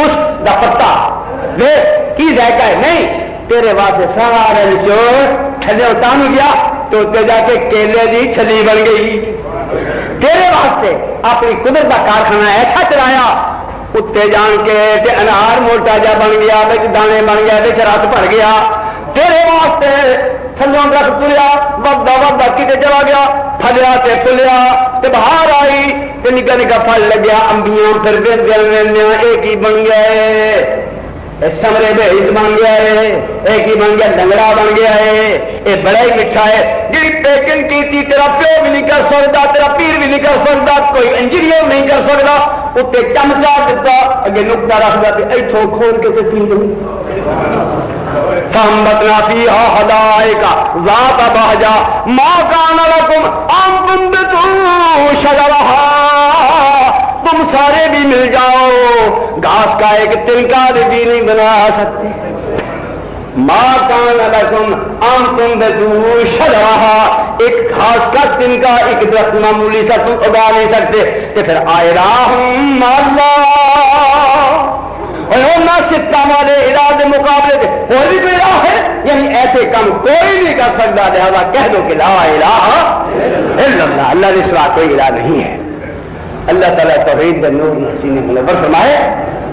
اس دا پتا کی ذائقہ ہے نہیں تیرے واسطے سارے نچوڑ تھلے اتان گیا تو جا کے کیلے دی چھلی بن گئی. تیرے واسطے اپنی قدرت کا کارخانہ ایسا چلایا اتنے جان کے انار موٹا جا بن گیا بچ دانے بن گیا بچ رس بھر گیا. تیرے واسطے تھلوں درخت تلیا ودا ودا کتے چلا گیا پھلیا تے پھلیا تے باہر آئی تے نکا نکا پھل لگیا امبیاں پھر دل ایک ہی بن گئے سمرے بھیج بن گیا ہے ایک ہی بن گیا ڈنگڑا بن گیا ہے یہ بڑا ہی میٹھا ہے. جی پیکن کی تیرا پیو بھی نہیں کر سکتا تیرا پیر بھی نہیں کر سکتا کوئی انجینئر نہیں کر سکتا اتنے چمچا دیتا اگے نکتا رکھتا اتوں کھول کے پی فَأَنبَتْنَا فِيهَا حَدَائِقَ ذَاتَ بَهْجَةٍ مَا كَانَ لَكُمْ أَن تُنبِتُوا شَجَرَهَا تم سارے بھی مل جاؤ، گھاس کا ایک تنکا بھی نہیں بنا سکتے. ما کان لکم ان تنبتوا شجرها، ایک گھاس کا تنکا ایک درخت معمولی سا تم اگا نہیں سکتے. کہ پھر آئراہم اللہ نہ سکتا والے الہ کے مقابلے کے اور بھی کوئی الہ ہے؟ یعنی ایسے کام کوئی نہیں کر سکتا، لہذا کہہ دو کہ لا الہ الا اللہ، اللہ کے سوا کوئی الہ نہیں ہے. اللہ تعالیٰ توحید کے نور سینے منور فرمائے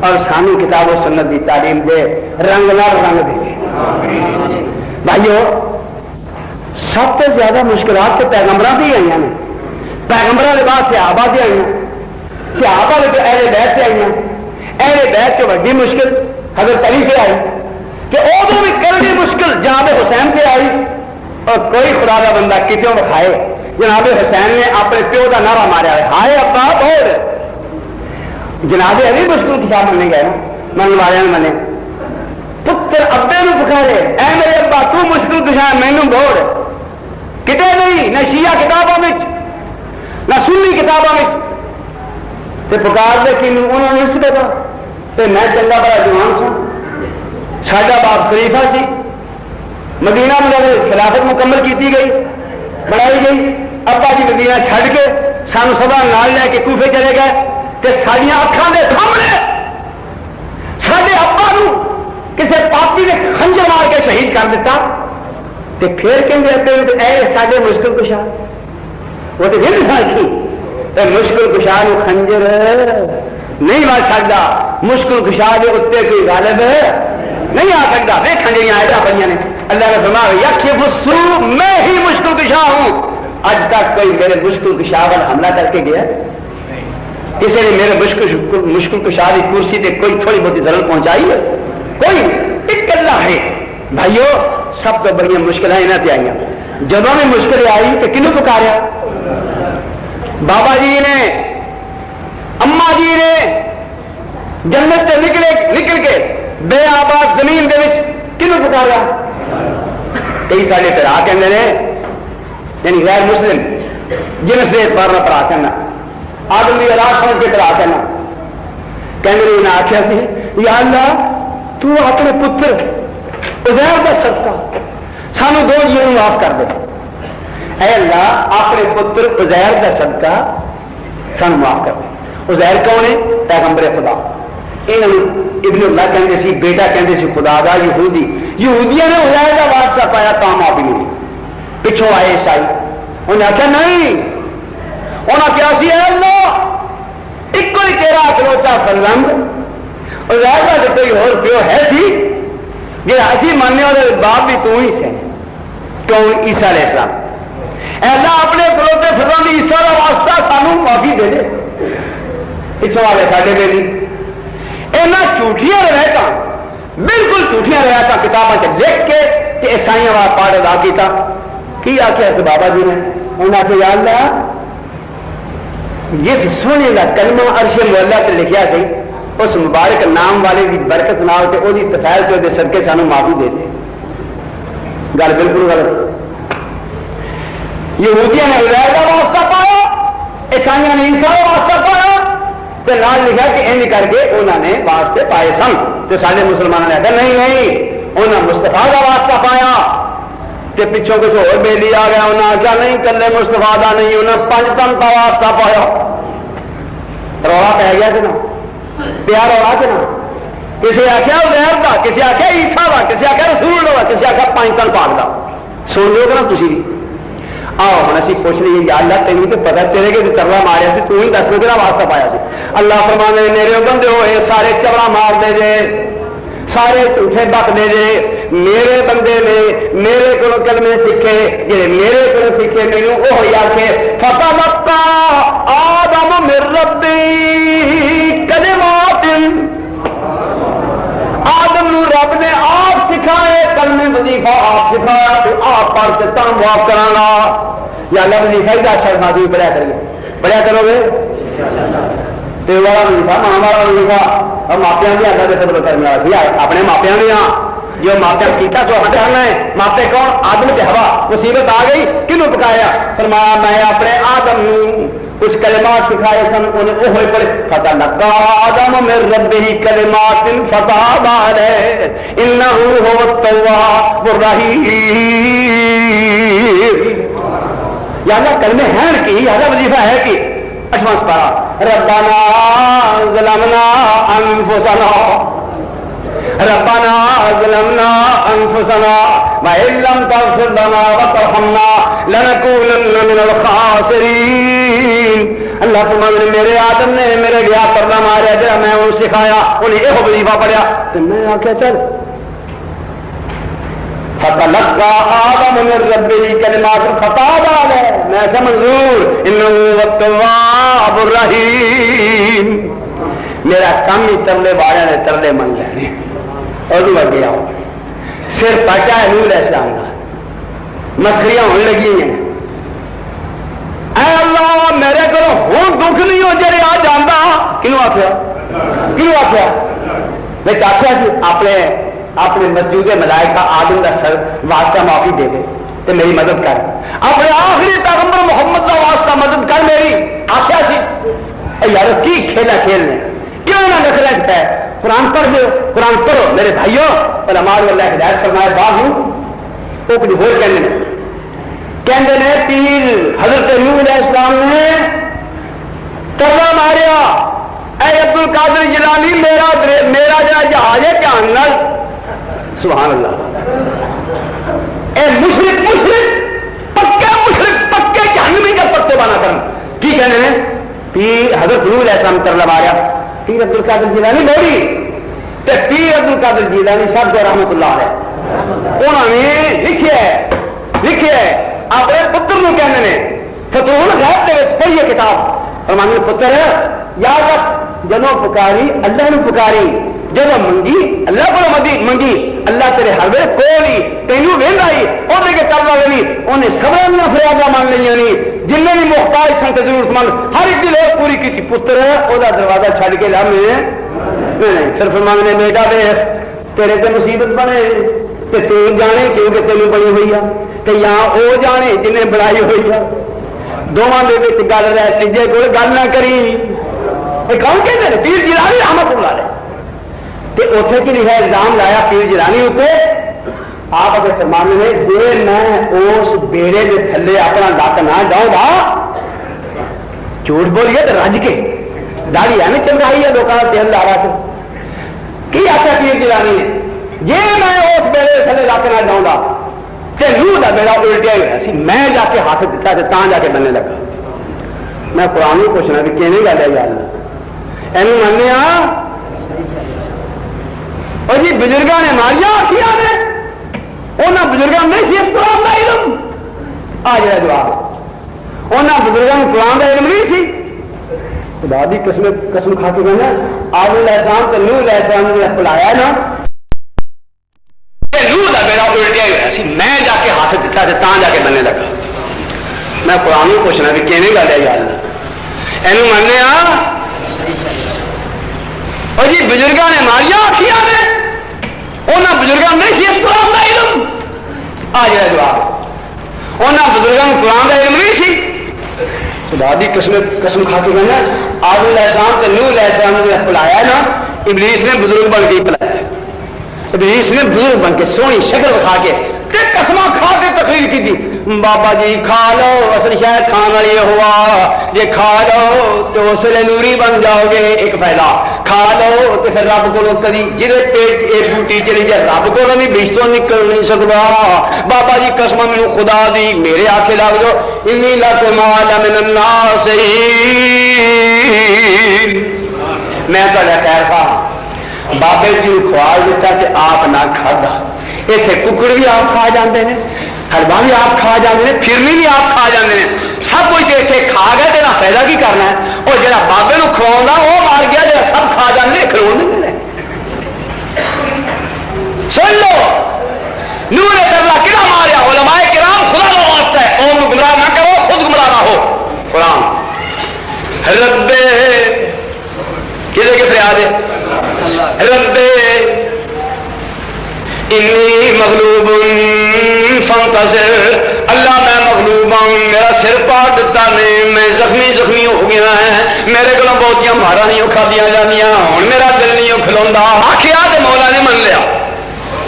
اور سانو کتاب و سنت کی تعلیم دے، رنگ نہ رنگ دے. بھائیو سب سے زیادہ مشکلات تو پیغمبروں کی آئی ہیں، پیغمبروں کے بعد صحابہ کی آئی ہیں، صحابہ کے اہل بیت سے آئی ہیں. اہل بیت سے بڑی مشکل حضرت علی سے آئی کہ ادو بھی کرنی مشکل جناب حسین سے آئی. اور کوئی خدا کا بندہ کتوں بکھائے جناب حسین نے اپنے پیو کا نعرہ مارا ہے ہائے ابا اور جناب علی مشکل کی شاہ مننے گئے نا، من والے نے منے پتر ابے نو پکارے اے میرے ابا تو مشکل کشا مینوں بوڑ کتے نہیں، نہ شیعہ کتابوں میں نہ سنی کتابوں میں تے پکار دے کہ انہوں نے اس دیتا تے میں چنگا بڑا جوان سا، ساڈا باپ خلیفہ سی، مدینہ میں خلافت مکمل کیتی گئی بڑھائی گئی. ابا جی مدینہ چھڈ کے سانو سبا نال لے کے کوفے چلے گئے تے ساڈیاں اکھاں دے سامنے ساڈے ابا نو کسے پاپی نے خنجر مار کے شہید کر دیتا. تے پھر کہندے اے ساڈے مشکل کشا، وہ تے پھر ساکھی تے مشکل کشا نو خنجر نہیں مار سکتا، مشکل کشا دے اتنے کوئی غالب نہیں آ سکتا. دیکھیں جی آئے پہ نے اللہ نے فرمایا یکشف السوء، میں ہی مشکل کشا ہوں. اج تک کوئی میرے مشکل کشا پر حملہ کر کے گیا؟ کسی نے میرے مشکل کشا کی کرسی تے کوئی تھوڑی بہت ضرورت پہنچائی ہے؟ کوئی ایک اللہ ہے. بھائیو سب تو بڑی مشکلیں یہاں سے آئی. جب میں مشکل آئی تو کنوں پکاریا؟ بابا جی نے، اما جی نے جنت سے نکل کے بے آباد زمین کے کنوں پکارا؟ کئی سارے پرا کہتے ہیں یعنی غیر مسلم جنس سے بارہ پرا کہنا، آدم کی راج سمجھ کے پرا کہنا. کہنے انہیں آخیا سی یا اللہ تو اپنے پتر عزیر کا صدقہ سانو دو جیوں معاف کر دے. اے اللہ اپنے پتر عزیر کا صدقہ سانو معاف کر دے. عزیر کون ہے؟ پیغمبر خدا. ابن اللہ کہتے سی، بیٹا کہتے سی خدا دا. یہودیاں نے عزیر کا واسطہ پایا تا معافی نہیں. پچھوں آئے عیسائی انہیں آخیا نہیں، انہیں کیا سی اے اللہ ایک ہی تیرا اکلوتا فرزند عزیر کا تو کوئی اور پیو ہے سی جی اسی ماننے والے باپ بھی تو ہی سے کیوں؟ عیسیٰ علیہ السلام. اے اللہ اپنے اکلوتے فرزند عیسیٰ کا واسطہ سانو معافی دے دے. پچھوں والے ساڈے دے نہیں. اینا جھوٹیاں روایتاں، بالکل جھوٹیاں روایتاں کتاباں سے لکھ کے کہ عیسائیوں والا پاٹ ادا کیتا. کی آخیا کہ بابا جی نے انہوں نے آخیا یا اللہ جس سونے کا کلمہ عرش مولا سے لکھیا سی اس مبارک نام والے کی برکت نال تے وہ تفیل کے صدقے سانو معافی دے دے. گل بالکل غلط. یہودیاں نے عزیر کا واسطہ پایا، عیسائیوں نے عیسیٰ کا واسطہ پایا تے نال لکھا کہ ان کر کے انہوں نے واسطے پائے سن. تے سارے مسلمانوں نے کہا نہیں انہوں نے مصطفیٰ کا واسطہ پایا. تے پچھوں کچھ اور بیلی آ گیا، انہوں نے کہا نہیں کلے مصطفیٰ دا نہیں، انہوں نے 5 تن کا واسطہ پایا. رولا پہ گیا کہ نہ پیار رولا کہ نہ؟ کسی آخیا عزیر کا، کسی آخیا عیسیٰ کا، کسی آخیا رسول کا، کسی آخیا 5 تن پاک کا. سن لو کہ نا تھی بھی آؤ ہوں اسی پوچھ لیے یا اللہ تینوں تو پتا تیرے کہ چبڑا ماریا سی تو ہی دس کہ واسطہ پایا سی. اللہ فرمانے میرے بندے ہوئے سارے چبڑا مار دے جے، سارے جھوٹے بک دے جے. میرے بندے نے میرے کو کلمے سیکھے، جی میرے کو سیکھے مینوں وہ آخے فتلقى آدم من ربی کلمات. آدم نو رب نے آپ سکھائے کلمے وظیفہ آپ سکھایا تو آپ پڑھ کے تم معاف کرانا. یا اللہ وظیفہ ہی اچھا مادی پڑھیا کرو گے، پڑھیا کرو گے تو والا وظیفہ ماں والا وظیفہ اور ماپیاں بھی آگے قدر کرنے والا سی اپنے ماپیاں بھی. ہاں جو ماپے کیتا تو ہم کرنا ہے. ماپے کون؟ آدم تے ہوا. مصیبت آ گئی کنوں پکایا؟ فرمایا میں اپنے آدم کچھ کلمات سکھائے سن انہیں وہ ہوئے پڑے فتلقى آدم من ربه کلمات فتاب علیہ انہ هو التواب الرحیم. یا اللہ کلمے ہیں کی یا اللہ وظیفہ ہے کہ 8واں سپارہ ربنا ظلمنا انفسنا ربنا ظلمنا انفسنا وان لم تغفر لنا وترحمنا لنكونن من الخاسرین. اللہ فرماتے میرے آدم نے میرے گیا پردہ ماریا جڑا میں انہوں سکھایا انہیں یہ وظیفہ پڑھیا تو میں آخیا چل فتلقى آدم من ربه کلمات فتاب علیہ میں ایسا منظور انہ التواب الرحیم. میرا کم ہی ترلے بارے نے ترلے من لینے اور گیا صرف پچا ہے نور ایسا ہوگا مسخریاں ہونے لگی ہیں. اے اللہ میرے کو ہوں دکھ نہیں ہو جائے آ جانا کنوں آخیا میں آخیا جی اپنے مسجود ملائکہ آدم کا سر واسطہ معافی دے دے تو میری مدد کر. اپنے آخری پیغمبر محمد کا واسطہ مدد کر میری. آخیا سی یار کی کھیلا کھیلنے کیوں نہ نکلا ہے قرآن پڑھ دو قرآن پڑھو میرے بھائیوں. علماء اللہ ہدایت فرمائے بعد ہوں وہ کچھ ہو کہندے نے پیر حضرت نوح علیہ السلام نے ترلا ماریا اے عبد القادر جیلانی میرا جہاز ہے دھیان نال سبحان اللہ. اے مشرک پکے جہنمی کا پتے بانا کرن کی کہنے نے پیر حضرت نوح علیہ السلام ترلا ماریا پیر عبد القادر جیلانی موری تے پیر عبد القادر جیلانی صاحب رحمت اللہ علیہ انہوں نے لکھے اپنے پتر نو کہنے نے فتوح الغیب دے وچ پڑھیے کتاب فرمانے پتر یاد رکھ جنوں پکاری اللہ نے پکاری جدو منگی اللہ کو منگی اللہ تیرے ہر ویلے کول ہی تینوں ویندا ہی اودے کے کردا وی اونے سبھاں نہ فریاداں مان لیاں نہیں جننے بھی محتاج سن تے ضرورت مند ہر ایک دی لوڑ پوری کیتی. پتر اودا دروازہ چھڈ کے لا میں نہیں صرف مانگنے بیٹا ویکھ تیرے تے مصیبت بنے تے تو جانے کیونکہ تینوں بنی ہوئی ہے تے یا او جانے جنہیں بنائی ہوئی ہے دونوں دے وچ گل رہ تیجے کول گل نہ کری. اے کون کہندے نے پیر جیلانی رحمت اللہ علیہ تے اوتھے کی لکھا الزام لایا پیر جیلانی اوتے آپ اگر فرمانے نے جے میں اس بیڑے دے تھلے اپنا لک نہ جاؤں گا جھوٹ بولیے تو رج کے داڑھی ایویں چمڑائی ہے لوگوں کا تیل لا رہا سے کی آخیا پیر جیلانی نے جے میں اس بیڑے دے تھلے لک نہ جاؤں گا تے روح دا میرا الٹیا ہوا سی میں جا کے ہاتھ دیتا تے تاں جا کے بننے لگا. میں قرآن کو پوچھنا بھی کیویں گل ہے یار اینو مننے اور جی بزرگاں نے ماریا آخیا نے انہاں بزرگاں نہیں سی قرآن کا علم آ جائے جواب انہاں بزرگاں قرآن کا علم نہیں سی. خدا دی قسم کھا کے کہنا آدم علیہ السلام تے نوح علیہ السلام نے بلایا نا روح دا میرا الٹیا ہوا سی میں جا کے ہاتھ دیتا تے تاں جا کے بننے لگا. میں قرآن کو پوچھنا بھی کیویں گل ہے یار اینو مننے اور جی بزرگاں نے ماریا آخیا نے انہاں بزرگاں نہیں سی قرآن کا علم آ جائے جواب انہاں بزرگاں قرآن کا علم نہیں سی. خدا دی قسم کھا کے کہنا آدم علیہ السلام تے نوح علیہ السلام نے بلایا نا ابلیس نے بزرگ بن کے بلایا. ابلیس نے بزرگ بن کے سونی شکل دکھا کے قسم کھا کے تقریر کی تھی بابا جی کھا لو اصل شاید کھان والی ہوا جی کھا لو تو اس لیے نوری بن جاؤ گے. ایک فائدہ کھا لو تو پھر رب کو کدی جی پیٹ ایک بوٹی چلی جائے رب کو بھی بشتوں نکل نہیں سکتا. بابا جی قسم مینوں خدا دی میرے آخے لگ جاؤ انی لکم من الناصحین میں تھوڑا خیر خواہ بابے جی خوال دیتا کہ آپ نہ کھادا اتنے ککڑ بھی آپ کھا جاندے ہیں حلوا بھی آپ کھا جاندے ہیں پھرنی بھی آپ کھا جاندے ہیں سب کچھ اتنے کھا گئے تو فائدہ کی کرنا ہے. اور جا بابے کو کھوا وہ مار گیا جا سب کھا جاندے کھلو نہیں دے. سن لو نوح نے کرنا کہڑا ماریا علماء کرام خدا کا واسطہ ہے قوم کو گمراہ نہ کرو خود گمراہ نہ ہو. قرآن رب کدے کے فریاد ہے رب انی مغلوب فانتصر، اللہ میں مغلوب ہوں، میرا سر پاٹ دیتا نے، میں زخمی ہو گیا ہے، میرے کو بہت مارا نہیں کھادیاں جانیاں، ہوں میرا دل نہیں کھلوندا۔ آخیا تے مولا نے من لیا،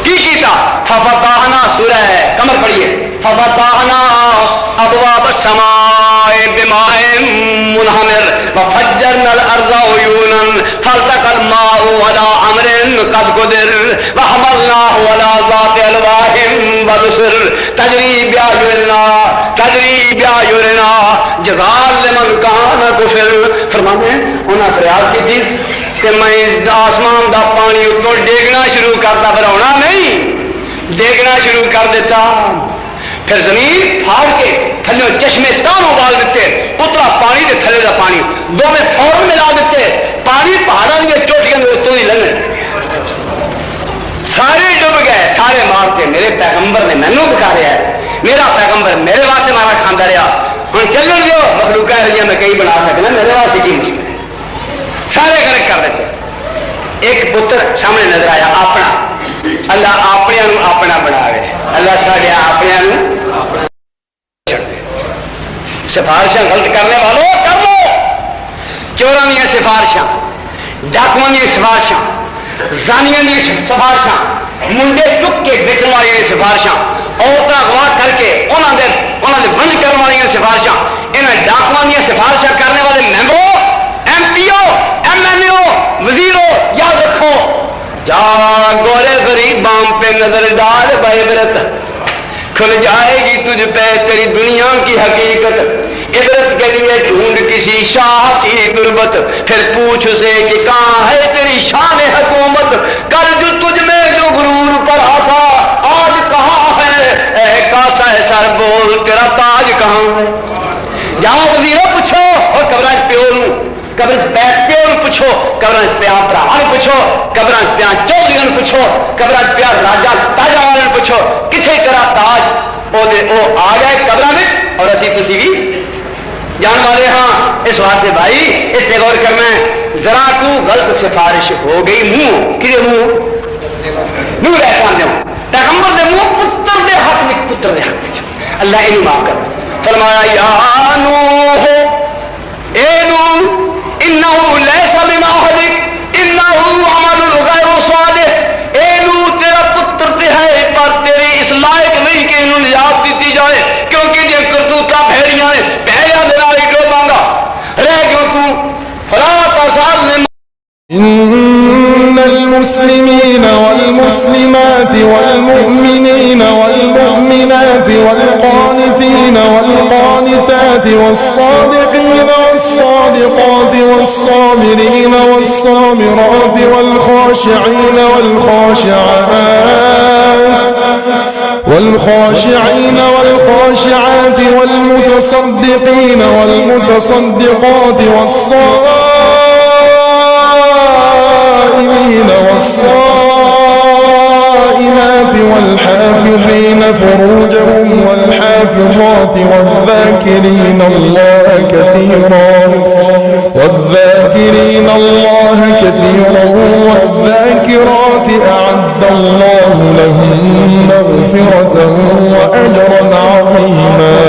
کی کیتا؟ ففتحنا، سورہ قمر پڑھیے، ففتحنا ابواب السماء بماء منہمر وفجرنا الارض عیونا فالتقى الماء على امر قد قدر وحملناه على ذات الواح ودسر تجری باعیوننا جزاء لمن کان کفر۔ فرماتے ہیں انہاں فریاد کی تھی کہ میں آسمان دا پانی اتوں ڈیگنا شروع کرتا، بھراؤنا نہیں، ڈیگنا شروع کر دیتا، پھر زمین پھاڑ کے تھلے چشمے تان ابال دیتے، اترا پانی دے تھلے دا پانی دو میں فوراً ملا دیتے، پانی پہاڑوں کے چوٹیاں میں اتوں ہی لگے، سارے ڈب گئے، سارے مارتے۔ میرے پیغمبر نے مینوں دکھا رہا ہے، میرا پیغمبر میرے واسطے مارا کھانا رہا، ہوں چلن دیو مخلوق ہے میں کئی بنا سکنا، میرے واسطے کی مشکل ہے، سارے غرق کر دیتے۔ ایک پتر سامنے نظر آیا اپنا، اللہ اپنے اپنا بناوے، اللہ سارے اپنے سفارشاں غلط کرنے والوں کر لو، چوراں دیا سفارشاں، ڈاکواں دیا سفارشاں، زانیاں دیا سفارشاں، منڈے چک کے بیچن والی سفارشاں، عورتیں اغوا کر کے انہوں نے بند کرنے والی سفارشاں، انہیں ڈاکواں دیا سفارشاں کرنے والے ممبروں، ایم پی او، ایم این اے او، وزیروں، یاد رکھو جا گورے غریباں پہ نظر ڈال بعبرت، کھل جائے گی تجھ پہ تیری دنیا کی حقیقت، عبرت کے لیے ڈھونڈ کسی شاہ کی غربت، پھر پوچھ اسے کہ کہاں ہے تیری شان حکومت، کل جو تجھ میں جو غرور پڑا تھا آج کہاں ہے، اے کاسا ہے سر بول تیرا تاج کہاں ہے۔ جاؤ وزیروں پوچھو، اور قبران پیو قبر پیو پوچھو، قبران پیا برا پوچھو، قبران پیا چودھری پوچھو، قبران پیا راجا تاجا والے پوچھو، کتنے تیرا تاج وہ آ گئے قبر میں، اور اسی تسی بھی جان والے ہاں۔ اس واسطے بھائی اس پہ غور کرنا ہے، ذرا کو غلط سفارش ہو گئی منہ کہ منہ رہتا دوں پیغمبر دے منہ پتر دے حق میں، پتر دے حق میں اللہ انہیں معاف کر فرمایا یا نوح اے نوح انہو لیسا بمعہدک انہو عمل غیر صالح، اے نوح تیرا پتر تے ہے پر تیرے اس لائق نہیں کہ انہوں نجات دیتی جائے، کیونکہ جے کرتوتا بھیڑیاں نے بھیڑیاں دینا ہی جو مانگا رہ کیوں تو فلا تسال نے۔ إن المسلمين والمسلمات والمؤمنين والمؤمنات والقانتين والقانتات والصادقين والصادقات والصابرين والصابرات والخاشعين والخاشعين والخاشعات والمتصدقين والمتصدقات والصائمات والحافظين فروجهم والحافظات والذاكرين الله كثيرا والذاكرات أعد الله لهم مغفرة وأجرا عظيما۔